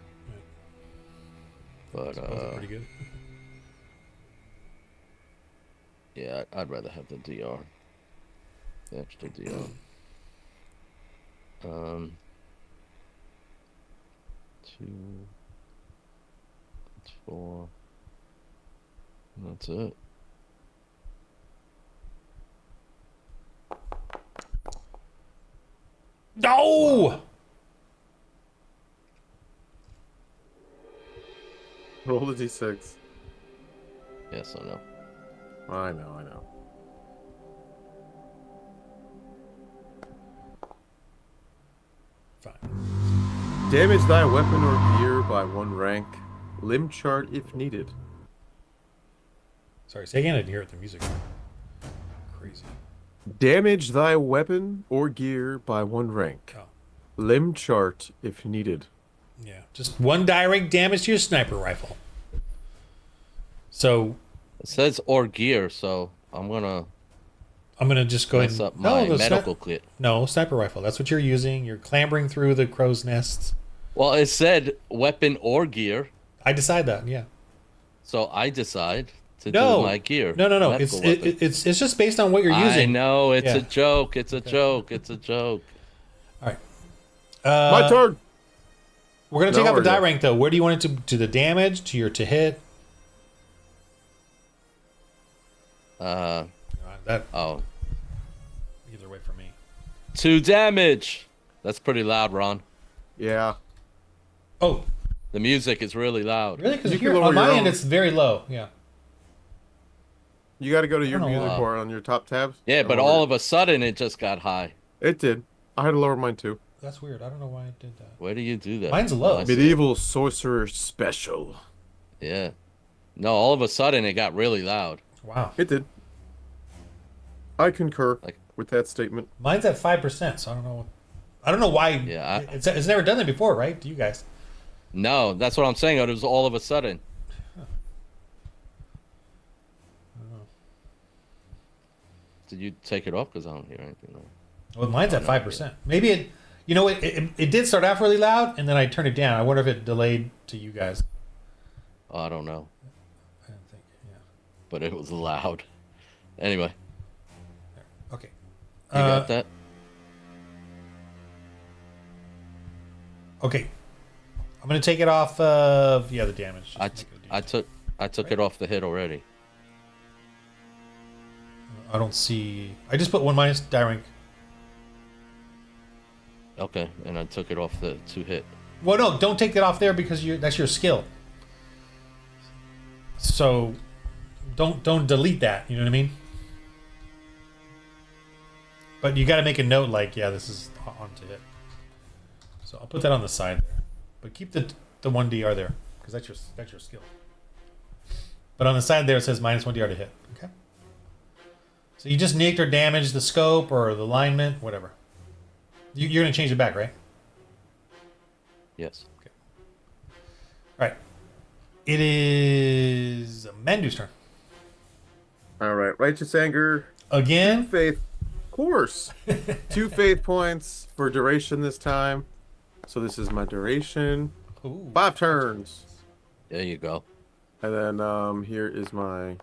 but Both are pretty good. yeah, I'd rather have the DR, the extra DR. 2. That's 4. That's it. No! Roll the d6. Yes, I know. I know. Fine. Damage thy weapon or gear by 1 rank. Limb chart if needed. Sorry, say again. I didn't hear it. The music. Crazy. Damage thy weapon or gear by 1 rank. Oh. Limb chart if needed. Yeah, just 1 direct damage to your sniper rifle. So It says or gear, so I'm gonna just go ahead mess and up my the medical kit. No, sniper rifle. That's what you're using. You're clambering through the crow's nests. Well, it said weapon or gear, I decide that. Yeah. so I decide to No. do my gear. No. medical weapon. It's just based on what you're using. I know it's Yeah. a joke. It's a joke. It's a joke. All right. My turn. We're gonna take No, off a or die no? rank though. Where do you want it to the damage, to your to hit? That Oh, either way for me. 2 damage. That's pretty loud, Ron. Yeah. Oh, The music is really loud. really? Because You can here lower on my your end own. it's very low. Yeah. You got to go to your don't know music why. bar on your top tabs. Yeah, and but lower all it. of a sudden it just got high. It did. I had to lower mine too. That's weird. I don't know why I did that. Where do you do that? Mine's low. I see it. Medieval Sorcerer Special. Yeah. No, all of a sudden it got really loud. Wow. It did. I concur Like- with that statement. Mine's at 5%, so I don't know. I don't know why. Yeah, It's never done that before, right? To you guys. No, that's what I'm saying. It was all of a sudden. Did you take it off? Because I don't hear anything. Though. Well, mine's at no, 5%. Maybe it. You know, it did start off really loud, and then I turned it down. I wonder if it delayed to you guys. Oh, I don't know, I don't think. Yeah. but it was loud. Anyway, Okay. you got that? Okay. I'm gonna take it off of the damage. Just I make it a D10. took it off the hit already. I don't see. I just put 1 minus die rank. Okay, and I took it off the 2 hit. Well, no, don't take that off there because that's your skill. So, don't delete that. You know what I mean? But you got to make a note like, yeah, this is on to hit. So I'll put that on the side there, but keep the 1 DR there because that's your skill. But on the side there it says minus 1 DR to hit. Okay. So you just nicked or damaged the scope or the alignment, whatever. You're gonna change it back, right? Yes. All right. It is Mandu's turn All right. Righteous Anger. again. Faith. Of course. 2 faith points for duration this time. So this is my duration. Ooh. 5 turns. There you go. And then here is my...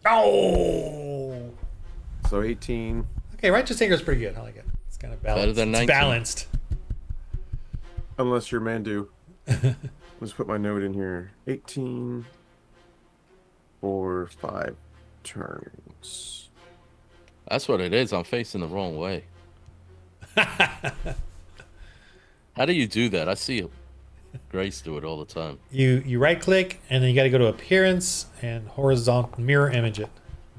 Oh. So 18. Okay, righteous anger is pretty good. I like it. It's kind of balanced. Better than It's 19. balanced. Unless you're Mandu. Let's put my note in here. 18 for 5 turns. That's what it is. I'm facing the wrong way. How do you do that? I see Grace do it all the time. You right click and then you got to go to appearance and horizontal mirror image it,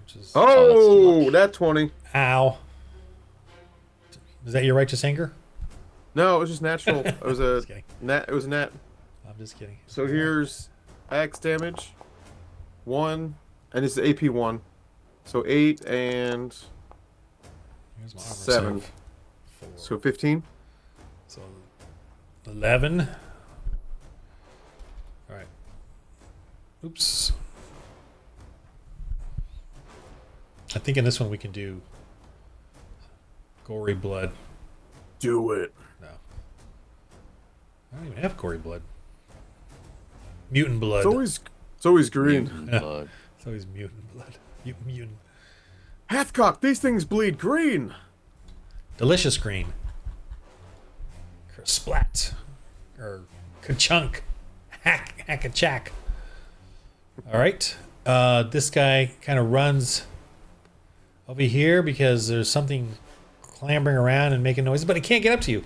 which is Oh, that 20. ow. Is that your righteous anger? No, it was just natural. It was a Just kidding. nat. It was a nat. I'm just kidding. So here's axe damage. 1. And this is AP 1. So 8 and Here's my armor 7. save. 4. So 15. So 11. All right. Oops. I think in this one we can do gory blood. Do it. No. I don't even have gory blood. Mutant blood. It's always green. Mutant Yeah. blood. It's always mutant blood. Mutant. Hathcock, these things bleed green. Delicious green. Splat. or ka-chunk. Hack-a-chack. All right. This guy kind of runs over here because there's something clambering around and making noises, but it can't get up to you.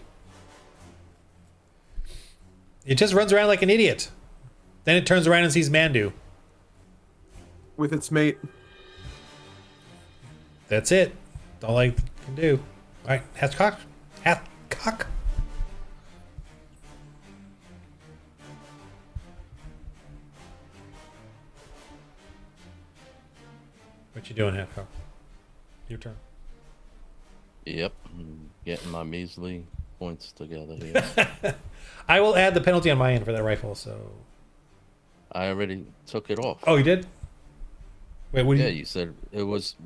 It just runs around like an idiot. Then it turns around and sees Mandu. With its mate. That's it. That's all I can do. All right, Hathcock. Hathcock. What you doing, Hathcock? Your turn. Yep. I'm getting my measly points together here. I will add the penalty on my end for that rifle. So. I already took it off. Oh, you did? Wait, what? Yeah, you said it was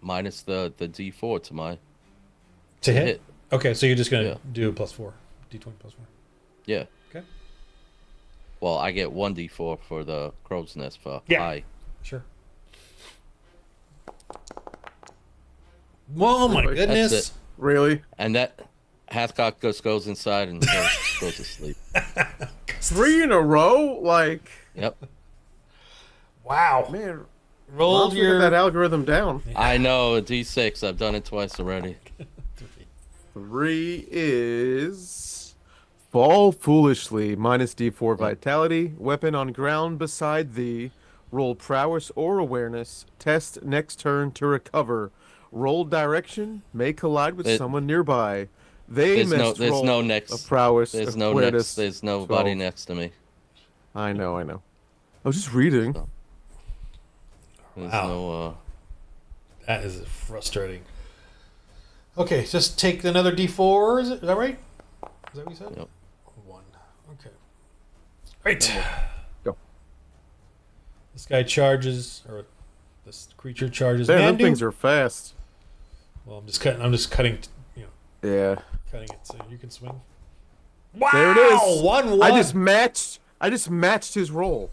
minus the D4 to my To hit? Okay, so you're just gonna Yeah. do a +4, D20 +4. Yeah. Okay. Well, I get 1D4 for the crow's nest for Yeah. high. Sure. Oh my That's goodness! it. Really? And that Hathcock just goes inside and goes to sleep. 3 in a row? Like, Yep. Wow. man, Roll get your. that algorithm down. I know, a D6. I've done it twice already. 3 is fall foolishly, minus D4 vitality, weapon on ground beside thee, roll prowess or awareness, test next turn to recover, roll direction, may collide with someone nearby. They must There's roll no next. a prowess, There's no awareness. next. There's nobody 12. next to me. I know. I was just reading. So, there's Wow. no. That is frustrating. Okay, just take another D4. Is that right? Is that what you said? Yep. 1. Okay. Right. Go. This guy charges, or this creature charges. Man, them Mandu. things are fast. Well, I'm just cutting. You know, Yeah. cutting it so you can swing. Wow! There it is. 1-1. I just matched his roll.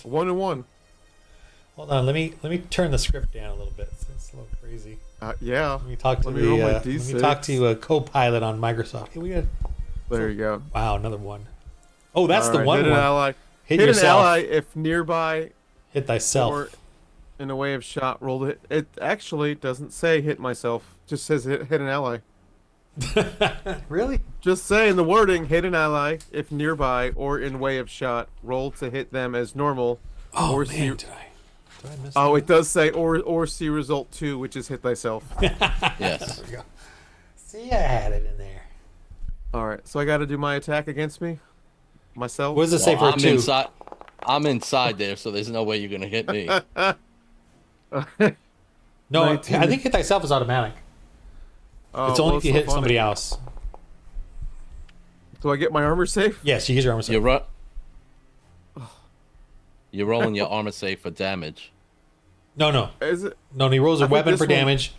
1 and 1. Hold on. Let me turn the script down a little bit. It's a little crazy. Yeah. Let me talk to Let me roll my let me D6. talk to a co-pilot on Microsoft. Hey, we got. There you go. Wow, another one. Oh, that's All the right, one. hit an One. ally. Hit Hit yourself. an ally if nearby Hit thyself. or in a way of shot. Roll it. It actually doesn't say hit myself. Just says hit an ally. Really? Just saying the wording. Hit an ally if nearby or in way of shot. Roll to hit them as normal. Oh Or man, see- did I miss? Oh, that? it does say or see result 2, which is hit thyself. Yes. There we go. See, I had it in there. All right, so I got to do my attack against me, myself. What does it say for I'm 2? inside. I'm inside there, so there's no way you're gonna hit me. No, 19. I think hit thyself is automatic. Oh, It's only well, if you so hit funny. somebody else. Do I get my armor safe? Yes, you get your armor save. You're rolling your armor save for damage. No. Is it? No, he rolls a I think weapon this for one- damage,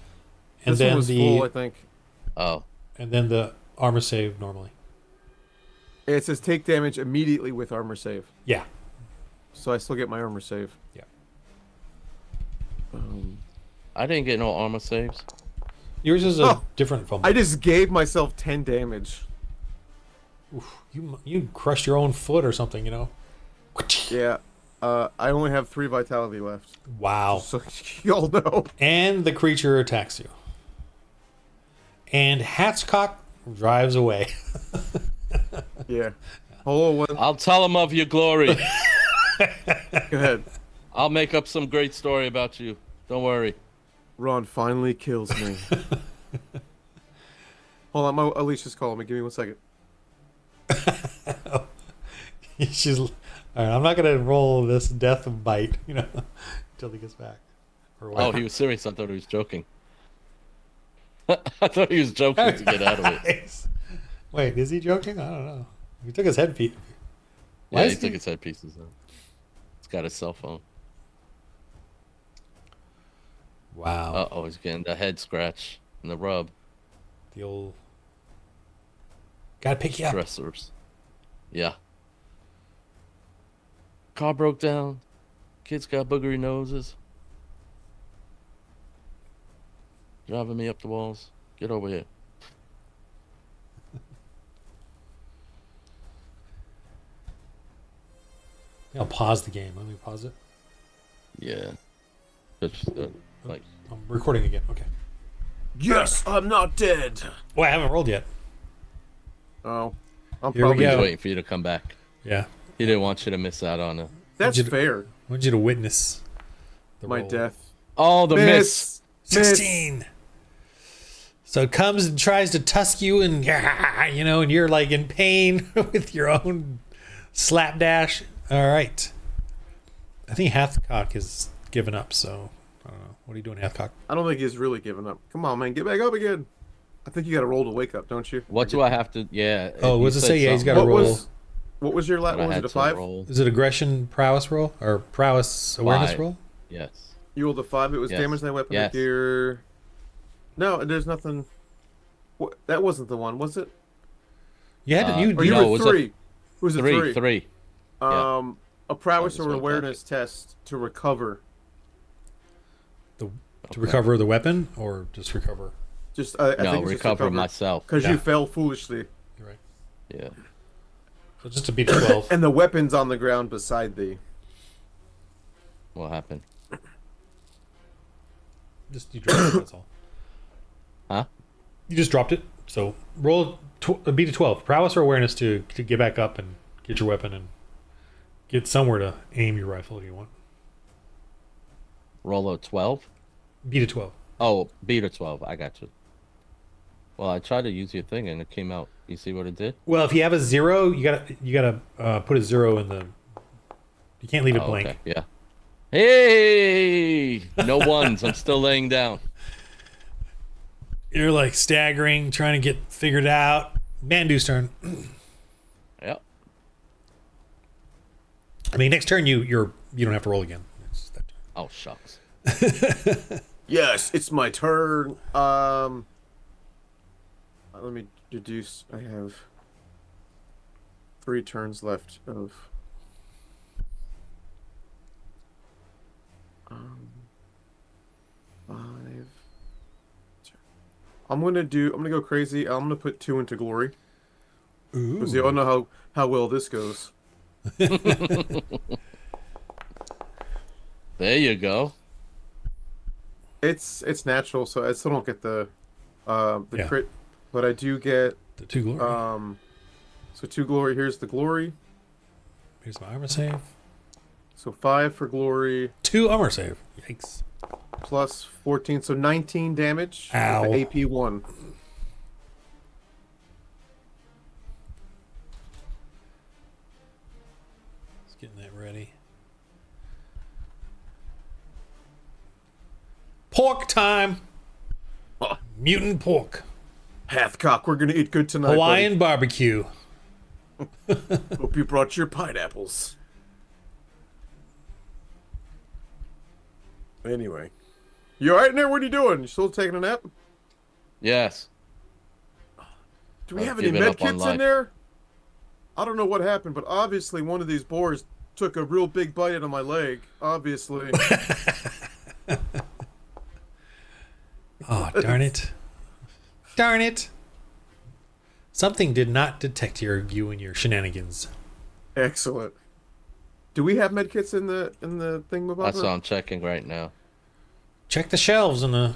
and This one then was the full, I think. Oh, armor save normally. It says take damage immediately with armor save, Yeah. so I still get my armor save. Yeah. I didn't get no armor saves. Yours is a Oh, different fumble. I just gave myself 10 damage. Oof, you crushed your own foot or something, you know? Yeah. I only have 3 vitality left, Wow. so y'all know. And the creature attacks you. And Hatscock drives away. Yeah. Hold on, one. I'll tell him of your glory. Go ahead. I'll make up some great story about you. Don't worry. Ron finally kills me. Hold on, my Alicia's calling me. Give me 1 second. She's all right. I'm not gonna roll this death bite, you know, until he gets back. Or Oh, whatever. he was serious. I thought he was joking. I thought he was joking to get out of it. Nice. Wait, is he joking? I don't know. He took his headpiece. Why Yeah, is he took his headpieces out. He's got his cell phone. Wow. Uh-oh, he's getting the head scratch and the rub. The old. Gotta pick you up. Stressors. Yeah. Car broke down. Kids got boogery noses. Driving me up the walls. Get over here. I'll pause the game. Let me pause it. Yeah. Just like I'm recording again. Okay. Yes, I'm not dead. Well, I haven't rolled yet. Oh, I'm Here we probably go. he's dead. waiting for you to come back. Yeah. He didn't want you to miss out on it. That's Did you- fair. I want you to witness the My roll. death. Oh, the miss. 16. So it comes and tries to tusk you, and and you're like in pain with your own slapdash. All right. I think Hathcock is given up. So I don't know. What are you doing, Hathcock? I don't think he's really given up. Come on, man, get back up again. I think you got to roll to wake up, don't you? What do I have to? Yeah. Oh, you what's it said say? Yeah, he's got to What roll. what was your last? something, What but was I it? A had to 5? roll. Is it aggression prowess roll or prowess awareness 5. roll? Yes. You rolled a 5. It was Yes. damage that weapon Yes. gear. No, there's nothing. What? That wasn't the one, was it? You had to. You, Or you you No, it were was 3. Was it 3? 3. Yeah. A prowess That was or what awareness test to recover. to recover the weapon or just recover. Just I No, think it's just recover myself. because Yeah. you fell foolishly, You're right. Yeah. So just to beat a 12. and the weapon's on the ground beside thee. What happened? Just you dropped it. That's all. Huh? You just dropped it. So roll beat a 12. Prowess or awareness to get back up and get your weapon and get somewhere to aim your rifle if you want. Roll a 12. Beat a 12. Oh, beat a 12. I got you. Well, I tried to use your thing and it came out. You see what it did? Well, if you have a 0, you gotta put a 0 in the. You can't leave it Oh, blank. okay. Yeah. Hey! No ones. I'm still laying down. You're like staggering, trying to get figured out. Mandu's turn. Yep. I mean, next turn you don't have to roll again. It's that turn. Oh, shucks. Yes, it's my turn. Let me deduce. I have 3 turns left of. Um, 5. I'm gonna go crazy. I'm gonna put 2 into glory because you all know how well this goes. There you go. It's natural, so I still don't get the Yeah. crit, but I do get The 2 glory. so 2 glory. Here's the glory. Here's my armor save. So 5 for glory 2 armor save. Yikes. plus 14, so 19 damage. Ow. With the AP 1. Just getting that ready. Pork time. Oh. Mutant pork. Hathcock, we're gonna eat good tonight. Hawaiian barbecue. buddy. Hope you brought your pineapples. Anyway, you all right in there? What are you doing? You still taking a nap? Yes. Do we I've have any given med up on kits in life. there? I don't know what happened, but obviously one of these boars took a real big bite out of my leg. Obviously. Oh, darn it. Darn it. Something did not detect you and your shenanigans. Excellent. Do we have med kits in the thing, That's what I'm checking right now. Check the shelves and the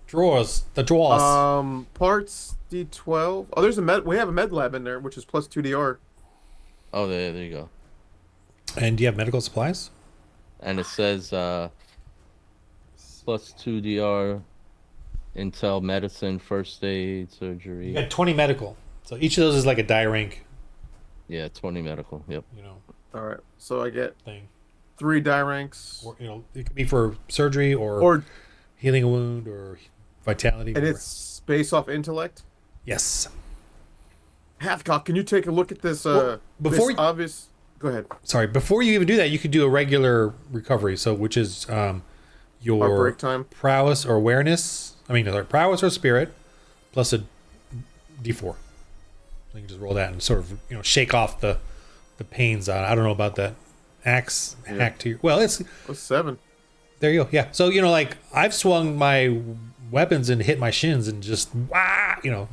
drawers. The drawers. Parts D12. Oh, there's a med. We have a med lab in there, which is plus 2 DR. Oh, there you go. And do you have medical supplies? And it says plus 2 DR, Intel, medicine, first aid, surgery. You got 20 medical. So each of those is like a die rank, Yeah, 20 medical. Yep. All right, so I get thing. 3 die ranks, Or, it could be for surgery or healing a wound or vitality. and whatever. it's based off intellect. Yes. Hathcock, can you take a look at this? Well, before this you- obvious. Go ahead. Sorry, before you even do that, you could do a regular recovery. So, which is Our your break time. prowess or awareness. Sorry, prowess or spirit, plus a D4. So you can just roll that and sort of shake off the pains. I don't know about that axe hack to your. Well, it's Oh, 7. there. You go. Yeah. So like I've swung my weapons and hit my shins and just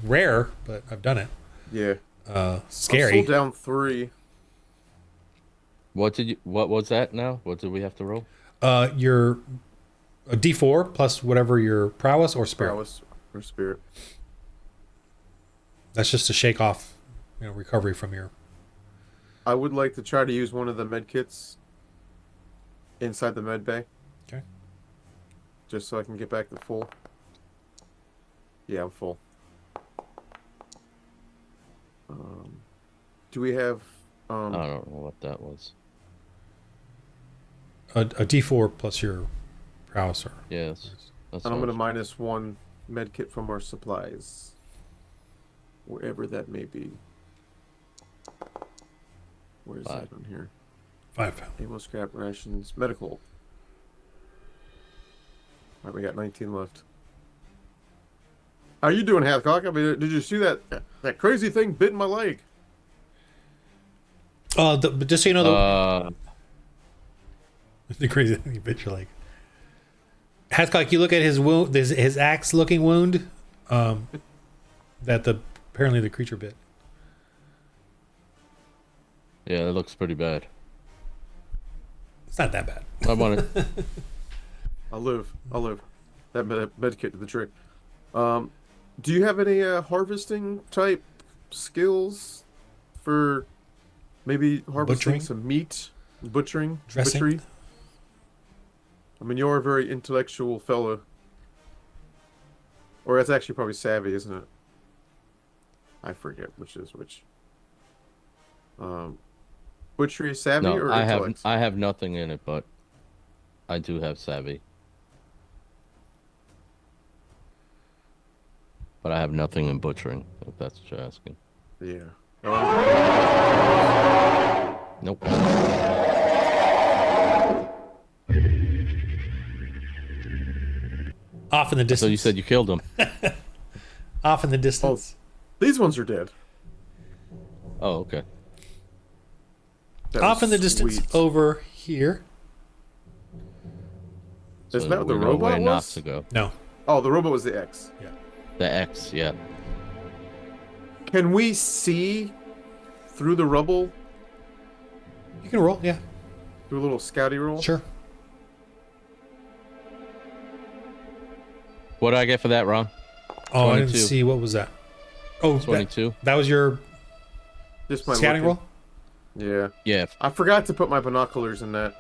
rare, but I've done it. Yeah. Scary. I'm still down 3. What was that now? What did we have to roll? Your a D4 plus whatever your prowess or spirit. Prowess or spirit. That's just to shake off, recovery from your. I would like to try to use one of the med kits inside the med bay. Okay. Just so I can get back to full. Yeah, I'm full. Do we have I don't know what that was. A D4 plus your prowess or. Yes. That's and I'm what gonna minus one med kit from our supplies. Wherever that may be. Where is that on here? 5. Ammo, scrap, rations, medical. Alright, we got 19 left. How you doing, Hathcock? I mean, did you see that crazy thing bit my leg? But just so you know, the crazy thing bit your leg. Hathcock, you look at his wound, his axe-looking wound, that apparently the creature bit. Yeah, it looks pretty bad. It's not that bad. I want to. I'll live. That med kit did the trick. Do you have any harvesting type skills for maybe harvesting some meat, butchering, dressing? butchery? I mean, you're a very intellectual fella. Or that's actually probably savvy, isn't it? I forget which is which. Butchery, savvy, No, or I intellect? have nothing in it, but I do have savvy. But I have nothing in butchering, if that's what you're asking. Yeah. Nope. Off in the distance. So you said you killed him. Off in the distance. These ones are dead. Oh, okay. That Off in was the distance sweet. over here. Isn't that what the we know robot where not was? to go. No. Oh, the robot was the X. Yeah. The X, yeah. Can we see through the rubble? You can roll, yeah. Do a little scouty roll? Sure. What did I get for that, Ron? Oh, 22. I didn't see. What was that? Oh, 22. That was your Just my scouting roll? looking. Yeah. Yeah. I forgot to put my binoculars in that.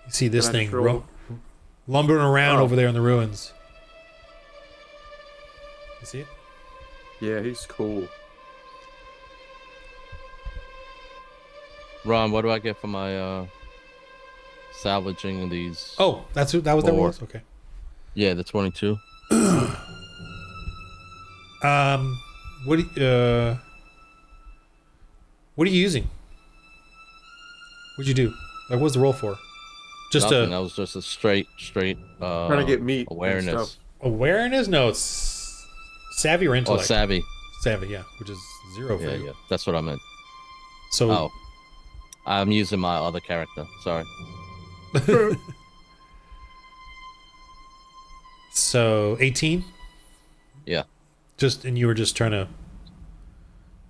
You see this Can I thing just roll? lumbering around Oh. over there in the ruins. You see it? Yeah, he's cool. Ron, what do I get for my salvaging these? Oh, that was that Four. was? Okay. Yeah, the 22. What are you using? What'd you do? Like, what's the roll for? Just Nothing. That was just a straight Trying to get meat and awareness. stuff. awareness? No, it's savvy or Oh, intellect. savvy. Savvy, yeah, which is 0 for Yeah, you. yeah. That's what I meant. So Oh. I'm using my other character. Sorry. so 18. Yeah. And you were just trying to.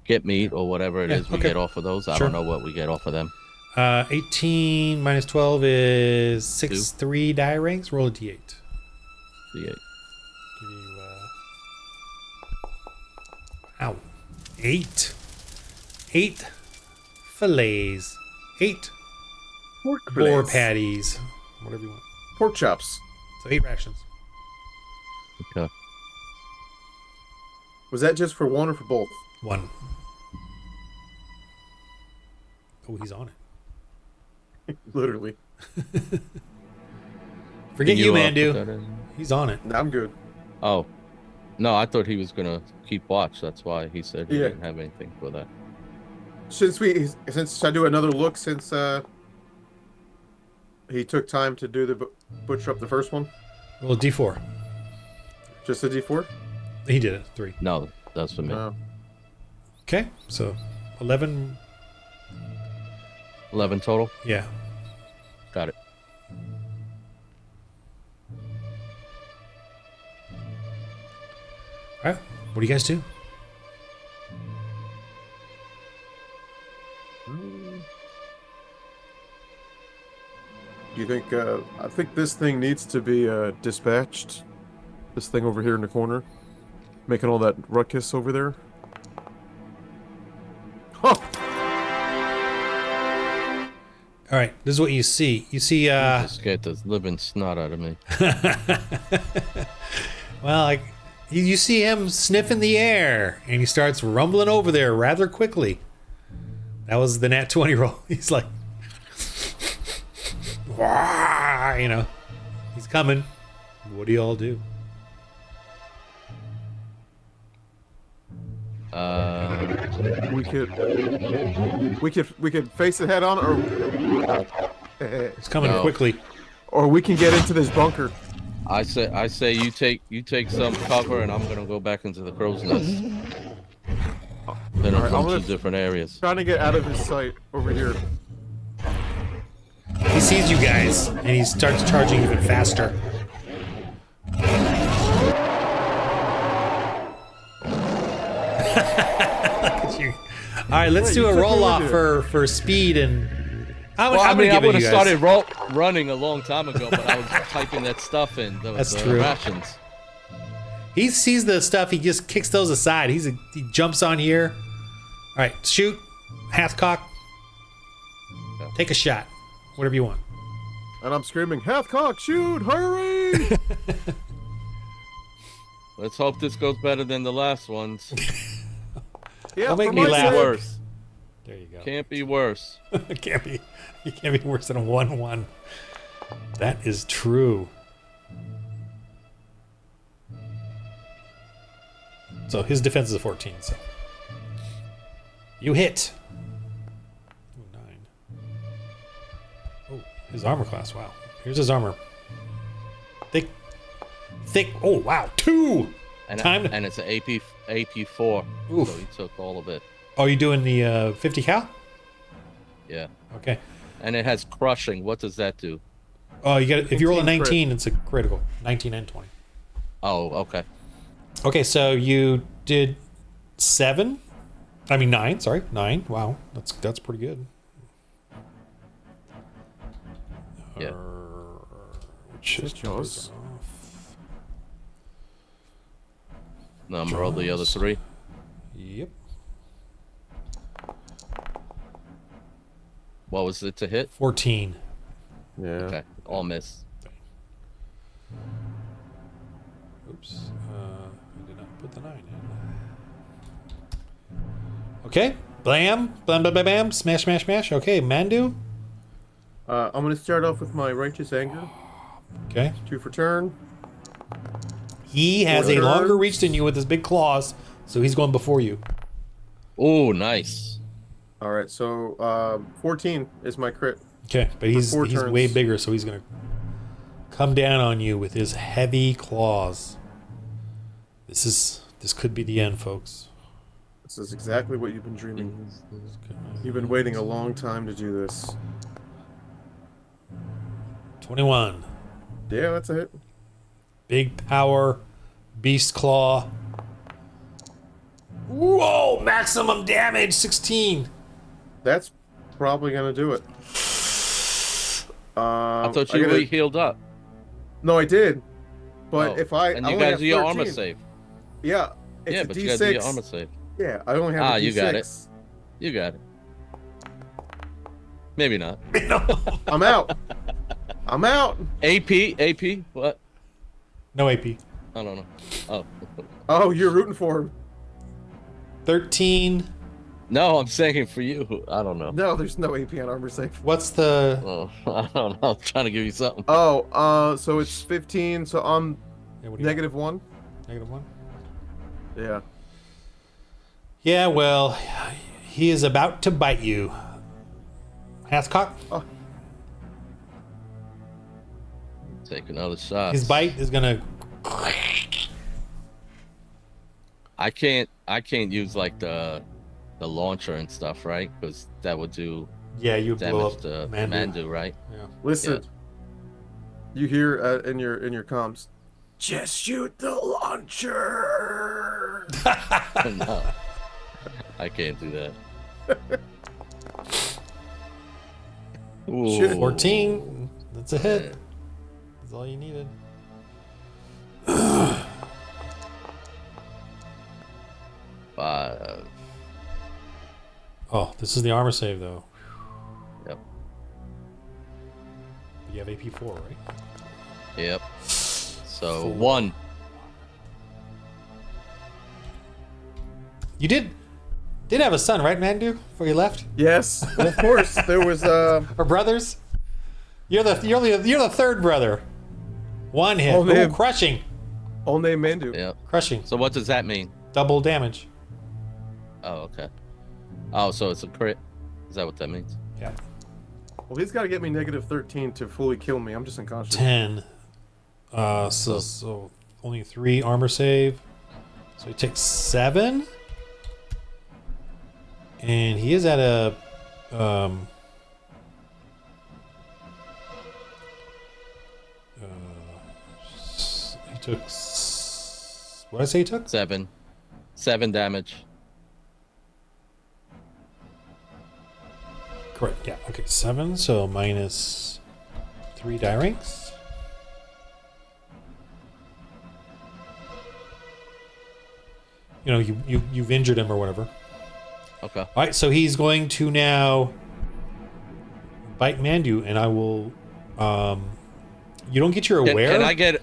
Get meat or whatever it Yeah, is we okay. get off of those. I Sure. don't know what we get off of them. 18 minus 12 is 6, 3 die ranks. Roll a d8. The Give you, ow. 8. 8 fillets. 8 Pork boar fillets. patties. Whatever you want. Pork chops. So 8 rations. Okay. Was that just for one or for both? 1. Oh, he's on it. Literally. Forget Can you, put Mandu. that in? He's on it. Nah, I'm good. Oh. No, I thought he was gonna keep watch. That's why he said he Yeah. didn't have anything for that. Since I do another look since he took time to do the butcher up the first one, Roll a d4. just a D4. He did it. 3. No, that's for me. Okay, so 11. 11 total. Yeah. Got it. All right. What do you guys do? You think? I think this thing needs to be dispatched. This thing over here in the corner, making all that ruckus over there. Huh. All right, this is what you see. You see, Just scared the living snot out of me. well, like you see him sniffing the air, and he starts rumbling over there rather quickly. That was the nat 20 roll. He's like, "Wah," you know, he's coming. What do y'all do? We could face it head on, or It's coming quickly. or we can get into this bunker. I say you take some cover, and I'm gonna go back into the crow's nest. Then I'll Alright, come I'm to gonna- different areas. Trying to get out of his sight over here. He sees you guys, and he starts charging even faster. Look at you. All right, let's Hey, do you a took roll me off with for speed and. I'm Well, I gonna mean, I give it would to you have guys. started running a long time ago, but I was typing that stuff in. That's the true. rations. He sees the stuff. He just kicks those aside. He jumps on here. All right, shoot, Hathcock. Yeah. Take a shot, whatever you want. And I'm screaming, Hathcock, shoot, hurry! Let's hope this goes better than the last ones. Yeah, Don't make for me my laugh. sake. Worse. There you go. Can't be worse. It can't be. You can't be worse than a 1-1. That is true. So his defense is a 14. So you hit. Ooh, 9. Oh, his armor class. Wow. Here's his armor. Thick. Oh wow. 2. And, Time- and it's an AP4. Oof. So he took all of it. Oh, you doing the 50 cal? Yeah. Okay. And it has crushing. What does that do? Oh, you got. If you roll a 19 crit. 19, it's a critical. 19 and 20. Oh, okay. Okay, so you did 7. I mean 9. Sorry, 9. Wow, that's pretty good. Yeah. Which is Jaws. No, I'm roll the other 3. Yep. What was it to hit? 14. Yeah. Okay, all miss. Oops. I did not put the 9 in. Okay. Blam. Blam. Blam. Blam. Bam. Smash. Smash. Smash. Okay. Mandu. I'm going to start off with my Righteous Anger. Okay. 2 for turn. He has Four a longer turns. reach than you with his big claws, so he's going before you. Oh, nice. All right, so 14 is my crit. Okay, but he's 4 way turns. bigger, so he's gonna come down on you with his heavy claws. This could be the end, folks. This is exactly what you've been dreaming. You've been waiting a long time to do this. 21. Yeah, that's a hit. Big power, beast claw. Whoa! Maximum damage, 16. That's probably gonna do it. I thought you gotta- were healed up. No, I did. But Oh, if I and I you only gotta have do your armor 13. save. Yeah, it's Yeah, a but you gotta do your D6. armor save. Yeah, I only have a D6. You got it. You got it. Maybe not. I'm out. I'm out. AP, what? No AP. I don't know. Oh. Oh, you're rooting for him. 13. No, I'm saying for you. I don't know. No, there's no AP on armor save. What's the... Oh, I don't know. I'm trying to give you something. Oh, so it's 15, so I'm Yeah, what do you -1. want? -1? Yeah. Yeah, well, he is about to bite you. Hathcock, Take another shot. his bite is gonna... I can't use like the launcher and stuff, right? Because that would do Yeah, you blow damage up to Mandu. Mandu, right? Yeah. Listen. You hear in your comms. Just shoot the launcher. No, I can't do that. Shit. Ooh. 14. That's a hit. That's all you needed. Five. Oh, this is the armor save, though. Yep. You have AP4, right? Yep. So 4. 1. You did have a son, right, Mandu? Before you left, Yes, of course. There was or brothers? You're the third brother. One hit. Oh, man. Ooh, crushing, all name Mandu. Yep. crushing. So what does that mean? Double damage. Oh, okay. Oh, so it's a crit. Is that what that means? Yeah. Well, he's got to get me -13 to fully kill me. I'm just unconscious. 10. So only 3 armor save. So he takes 7. And he is at a he took what did I say he took? 7. 7 damage. Correct. Yeah. Okay. 7. So minus 3 die ranks. You know, you've injured him or whatever. Okay. All right. So he's going to now bite Mandu, and I will. You don't get your aware.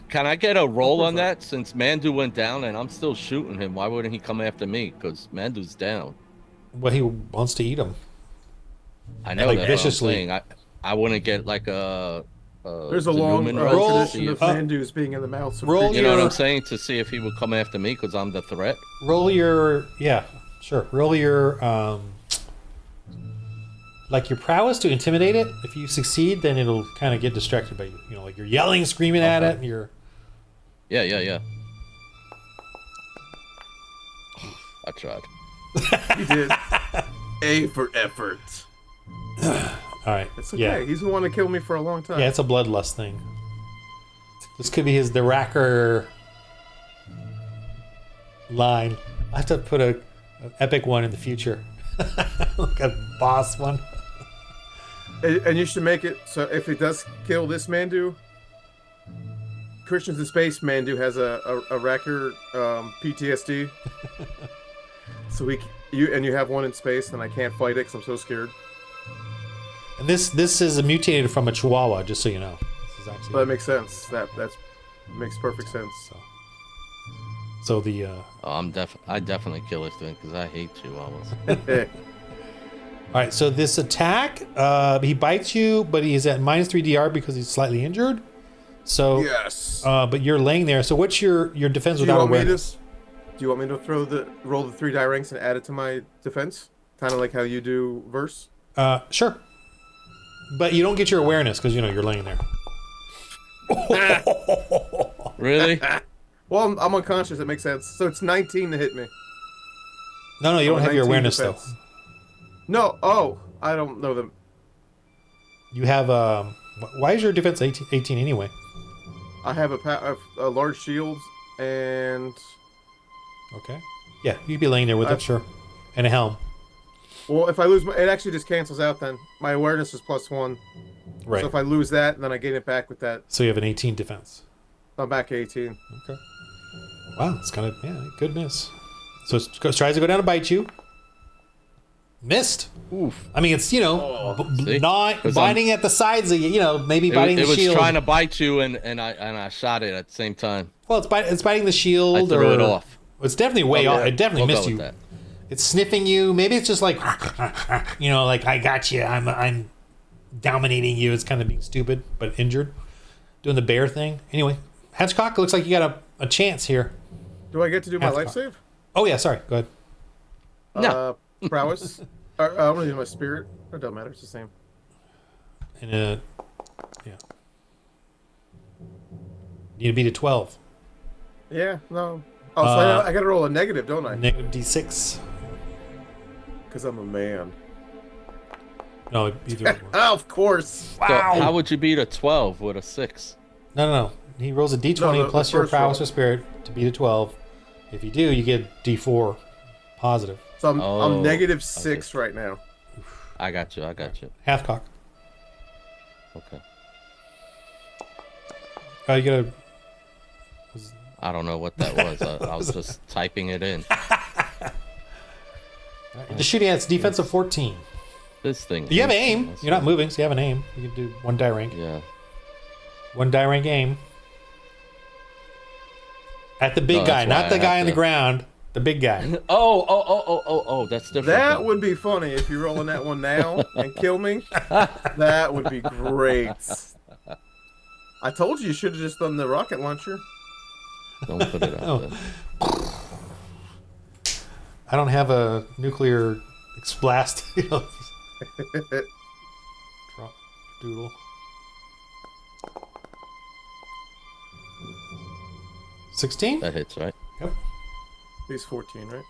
Can I get a roll on that? Since Mandu went down and I'm still shooting him, why wouldn't he come after me? Because Mandu's down. Well, he wants to eat him. I know Like, that. viciously. I wouldn't get like a. There's a long Newman roll to tradition see of if- Mandu's being in the mouths of roll creatures. You know what your- I'm saying? To see if he would come after me because I'm the threat. Roll your sure. Roll your like your prowess to intimidate it. If you succeed, then it'll kind of get distracted by you. You know, like you're yelling, screaming at Okay. it, and you're. Yeah. I tried. He did. A for effort. All right. It's okay. Yeah. He's the one to kill me for a long time. Yeah, it's a bloodlust thing. This could be the Racker line. I have to put an epic one in the future, like a boss one. And you should make it so if it does kill this Mandu, Christians in Space Mandu has a Racker PTSD. So you have one in space, and I can't fight it because I'm so scared. And this is mutated from a Chihuahua, just so you know. This is actually But that makes sense. That makes perfect sense. so the I definitely kill this thing because I hate chihuahuas. all right. So this attack, he bites you, but he's at -3 DR because he's slightly injured. So Yes. but you're laying there. So what's your defense Do you without want me awareness? to? Do you want me to roll the 3 die ranks and add it to my defense, kind of like how you do verse? Sure. But you don't get your awareness because you're laying there. Really? Well, I'm unconscious. It makes sense. So it's 19 to hit me. No, you don't have your 19 awareness defense. though. No. Oh, I don't know them. You have why is your defense 18 anyway? I have a large shield and Okay. Yeah, you'd be laying there with it, sure, and a helm. well, if I lose it actually just cancels out. Then my awareness is +1. Right. So if I lose that, then I gain it back with that. So you have an 18 defense. I'm back at 18. Okay. Wow, it's kind of good miss. So it tries to go down to bite you. Missed. Oof. I mean, it's See? not 'Cause biting at the sides of you. Maybe biting It the was shield. trying to bite you, and I shot it at the same time. Well, it's biting the shield. I threw or it off. It's definitely way off. yeah. It definitely We'll go missed with you. that. It's sniffing you. Maybe it's just like, like I got you. I'm dominating you. It's kind of being stupid but injured, doing the bear thing. Anyway, Hatchcock, looks like you got a chance here. Do I get to do my Half life cock. save? Oh yeah, sorry. Go ahead. No. Prowess. I'm gonna use my spirit. It doesn't matter. It's the same. And yeah, need to beat a 12. Yeah. No. Oh, so I gotta roll a negative, don't I? Negative D6. Because I'm a man. No, either one. Oh, of course. So how would you beat a 12 with a 6? No. He rolls a D20 No, plus the your first prowess roll. or spirit to beat a 12. If you do, you get D4 positive. So I'm Oh, -6 right now. I got you. Halfcock. Okay. Oh, you gotta. I don't know what that was. I was just typing it in. Just shooting at its defensive 14. This thing. You have aim. You're not moving, so you have an aim. You can do one die rank. Yeah. One die rank aim. At the big No, guy, that's why not the I guy have on the to- ground. The big guy. Oh, that's different. That then. would be funny if you're rolling that one now and kill me. That would be great. I told you should have just done the rocket launcher. Don't put it out there. I don't have a nuclear blast. Drop doodle. $16? That hits, right? Yep. He's 14, right?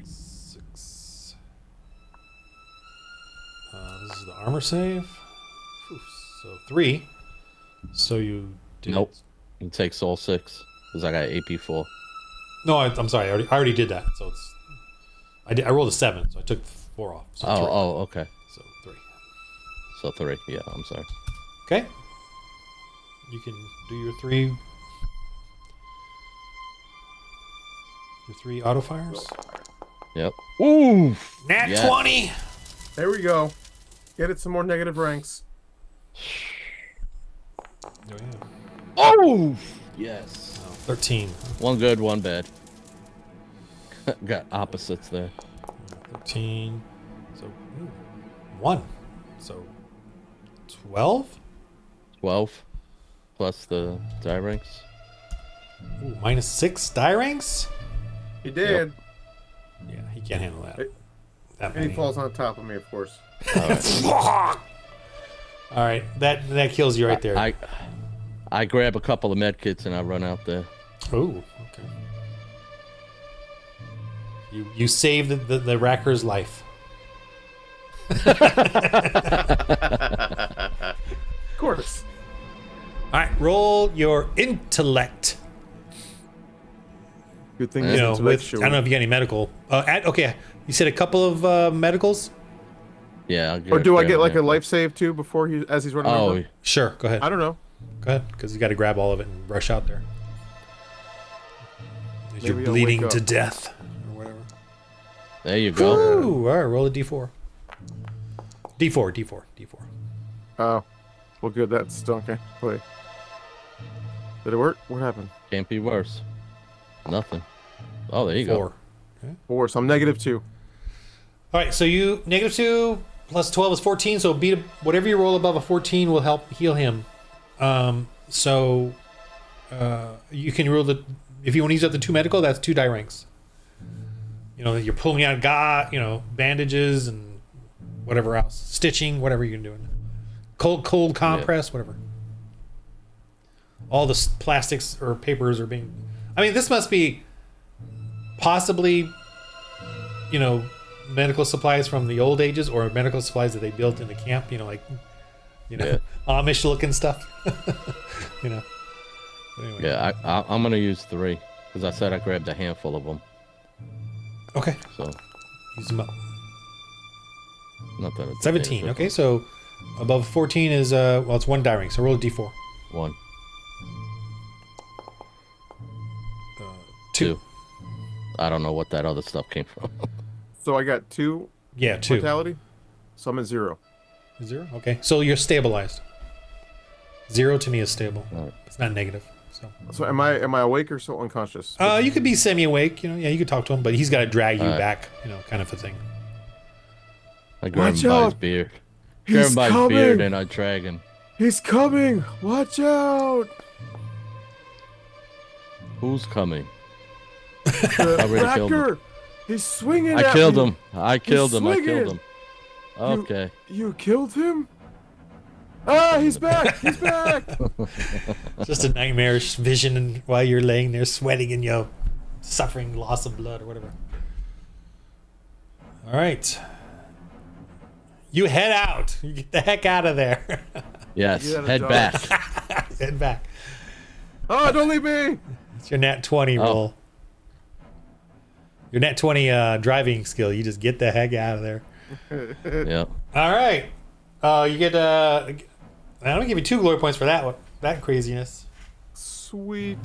6. This is the armor save. Oof, so 3. So you did. Nope. He takes all 6 because I got AP4. No, I'm sorry. I already did that. So it's. I rolled a 7, so I took 4 off. So 3. Okay. So 3. So 3. Yeah, I'm sorry. Okay. You can do your 3. Your 3 auto fires. Yep. Ooh. Nat Yeah. 20. There we go. Get it some more negative ranks. Oh, yeah. Oh. Yes. Oh, 13. One good, one bad. Got opposites there. 13. So 1. So 12. 12 plus the die ranks. Ooh, minus 6 die ranks. He did. Yeah, he can't handle that. That And many. he falls on top of me, of course. All right, that kills you right there. I grab a couple of med kits and I run out there. Oh, okay. You saved the Racker's life. Of course. All right, roll your intellect. Good thing You he's know, with, I intellectual. don't know if you got any medical. Okay, you said a couple of medicals. Yeah. Or do I get like a life save too before as he's running Oh, over? Sure, go ahead. I don't know. Go ahead, because you got to grab all of it and rush out there. As you're Maybe I'll bleeding wake to up. death or whatever. there you go. Ooh, all right, roll a d4. D4. Oh. Well, good. That's still okay. Wait. Did it work? What happened? Can't be worse. Nothing. Oh, there you go. 4. 4. So I'm -2. All right, so you -2 plus 12 is 14. So whatever you roll above a 14 will help heal him. So you can roll if you want to use up the 2 medical, that's 2 die ranks. You know, you're pulling out bandages and whatever else, stitching, whatever you're doing, cold compress, whatever. All the plastics or papers are being. I mean, this must be possibly, medical supplies from the old ages or medical supplies that they built in the camp. Amish looking stuff. But anyway. Yeah, I'm gonna use 3 because I said I grabbed a handful of them. Okay. So Use them up. not that it's 17. Okay, so above 14 is it's 1 die rank. So roll a d4. 1, 2. I don't know what that other stuff came from. So I got 2 Yeah, 2. mortality. So I'm at 0. 0. Okay, so you're stabilized. 0 to me is stable. Alright. It's not negative. So So am I awake or still unconscious? you could be semi-awake. You could talk to him, but he's got to drag you Alright. back. Kind of a thing. I grab Watch him by his out! beard. Grab He's him by his coming! beard and I drag him. He's coming! Watch out! Who's coming? The already killed him. Racker! He's swinging I at killed me. him. I killed him. swinging. Okay. You killed him? Ah, he's back! He's back! Just a nightmarish vision while you're laying there sweating and suffering loss of blood or whatever. All right. You head out. You get the heck out of there. Yes. You gotta Head dodge. back. Head back. Oh, don't leave me! It's your nat 20 roll. Your nat 20 driving skill. You just get the heck out of there. Yep. All right. You get I'm gonna give you 2 glory points for that one. That craziness. Sweet.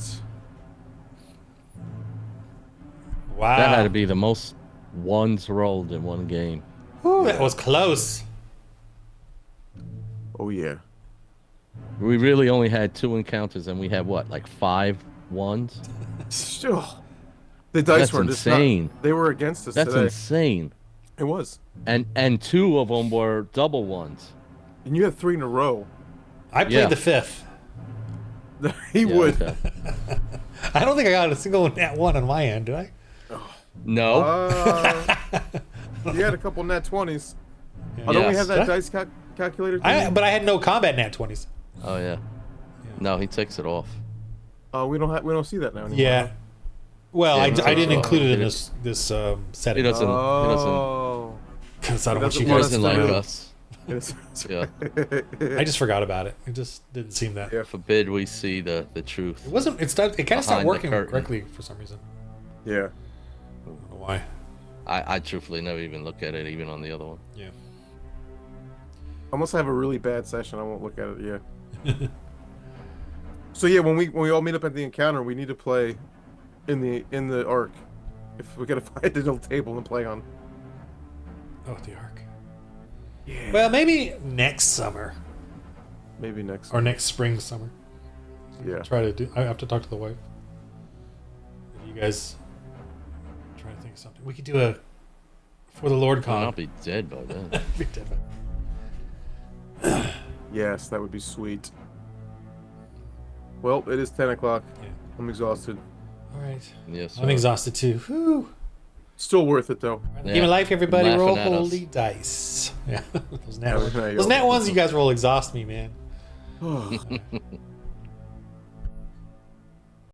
Wow. That had to be the most ones rolled in one game. Ooh, that was close. Oh yeah. We really only had 2 encounters, and we had what, like 5 ones? Sure. The dice That's were just not- insane. they were against us That's today. insane. It was. And 2 of them were double ones. And you had 3 in a row. I played Yeah. the 5th. He Yeah, would. okay. I don't think I got a single nat 1 on my end, did I? No. You had a couple nat 20s. Yeah. Oh, don't we Yes. have that dice calculator thing? But I had no combat nat 20s. Oh yeah. No, he takes it off. We don't see that now anymore. Yeah. Well, Yeah, I he didn't doesn't- include it in he this setting. He doesn't. Oh. Because I don't want doesn't you want guys us to He to doesn't like know. us. It's- Yeah. I just forgot about it. It just didn't seem that. Yeah. Forbid we see the truth. It wasn't. It kind of stopped Behind the working curtain. correctly for some reason. Yeah. I don't know why. I truthfully never even look at it, even on the other one. Yeah. Unless I have a really bad session, I won't look at it. Yeah. So yeah, when we all meet up at the encounter, we need to play in the arc. If we gotta find a little table and play on. Oh, the arc. Yeah. Well, maybe next summer Maybe next. or next spring, summer. Yeah. Try to do. I have to talk to the wife. If you guys trying to think of something, we could do a for the Lord I'll con. not be dead by then. Be dead by- Yes, that would be sweet. Well, it is 10 o'clock. Yeah. I'm exhausted. All right. Yes. I'm sir. exhausted too. Whew. Still worth it though. Yeah. Game of life, everybody. Laughing Roll at us. holy dice. Yeah. Those nat, Yeah, those nat ones you guys roll exhaust me, man.